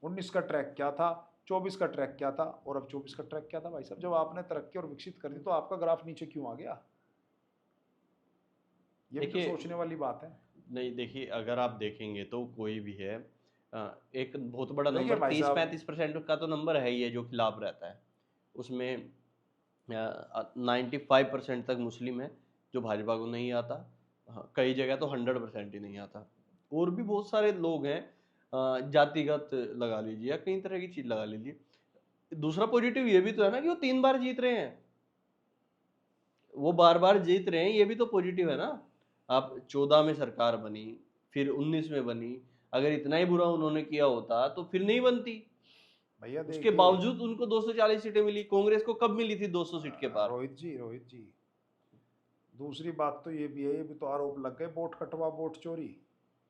19 का ट्रैक क्या था? 24 का ट्रैक क्या था? और अब 24 का ट्रैक क्या था? भाई साहब, जब आपने तरक्की और विकसित कर दी तो आपका ग्राफ नीचे क्यों आ गया? ये भी तो
देखिए
सोचने वाली बात है।
नहीं, देखिए अगर आप देखेंगे तो कोई भी है, एक बहुत बड़ा
देखिए
नंबर
भाई साहब,
30-35% का तो नंबर है ही है जो खिलाफ रहता है। उसमें 95% तक मुस्लिम है जो भाजपा को नहीं आता। हाँ, कई जगह तो 100% ही नहीं आता। और भी बहुत सारे लोग हैं, जातिगत लगा लीजिए या कई तरह की चीज लगा लीजिए। दूसरा पॉजिटिव ये भी तो है ना कि वो 3 बार जीत रहे हैं, वो बार बार जीत रहे हैं, ये भी तो पॉजिटिव है ना। आप 14 में सरकार बनी, फिर 19 में बनी। अगर इतना ही बुरा उन्होंने किया होता तो फिर नहीं बनती।
भैया
उसके
देखिए,
बावजूद उनको 240 सीटें मिली। कांग्रेस को कब मिली थी 200 सीट के पार?
रोहित जी, दूसरी बात तो ये भी है, ये भी तो आरोप लग गए, वोट कटवा, वोट चोरी।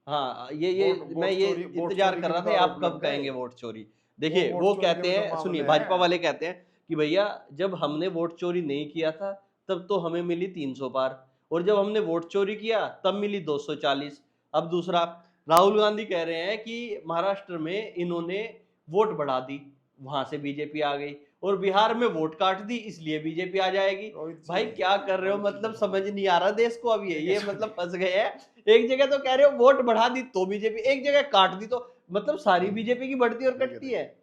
हाँ, ये मैं ये
वोट
इंतजार
चोरी
कर
के भी
रहा
तो
था
आरोप
आप
लग
कब
गए।
कहेंगे वोट चोरी।
वो
देखिए
वोट
वो
चोरी के
कहते
भी तो
हैं, सुनिए,
मामले
भाजपा
हैं।
वाले कहते हैं कि भैया जब हमने वोट चोरी नहीं किया था तब तो हमें मिली 300 पार, और जब हमने वोट चोरी किया तब मिली 240। अब दूसरा, राहुल गांधी कह रहे हैं कि महाराष्ट्र में इन्होंने वोट बढ़ा दी, वहां से बीजेपी आ गई, और बिहार में वोट काट दी इसलिए बीजेपी आ जाएगी।
रोहित जी,
भाई क्या कर रहे हो?
रोहित जी
मतलब
देखो,
समझ नहीं आ रहा देश को अब ये
सुनिए,
मतलब फंस गए हैं। एक जगह तो कह रहे हो वोट बढ़ा दी तो बीजेपी, एक जगह काट दी तो मतलब सारी बीजेपी की बढ़ती और
देखिए
कटती है।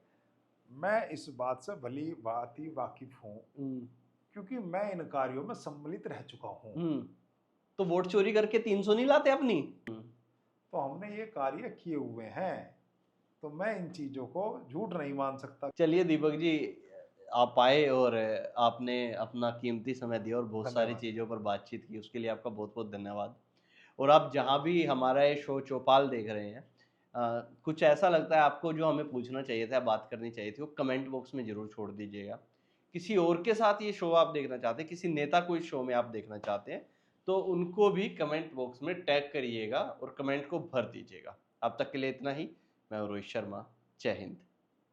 मैं इस बात से भली भांति वाकिफ हूँ,
हम्म
क्योंकि मैं इन कार्यों में सम्मिलित रह चुका हूँ।
हम्म तो वोट चोरी करके 300 नहीं लाते अपनी।
तो हमने ये कार्य किए हुए हैं, तो मैं इन चीजों को झूठ नहीं मान सकता।
चलिए दीपक जी, आप आए और आपने अपना कीमती समय दिया और बहुत सारी
धन्यवाद।
चीज़ों पर बातचीत की, उसके लिए आपका बहुत बहुत धन्यवाद। और आप जहाँ भी हमारा ये शो चौपाल देख रहे हैं, कुछ ऐसा लगता है आपको जो हमें पूछना चाहिए था, बात करनी चाहिए थी, वो कमेंट बॉक्स में ज़रूर छोड़ दीजिएगा। किसी और के साथ ये शो आप देखना चाहते हैं, किसी नेता को इस शो में आप देखना चाहते हैं, तो उनको भी कमेंट बॉक्स में टैग करिएगा और कमेंट को भर दीजिएगा। अब तक के लिए इतना ही। मैं रोहित शर्मा, जय हिंद।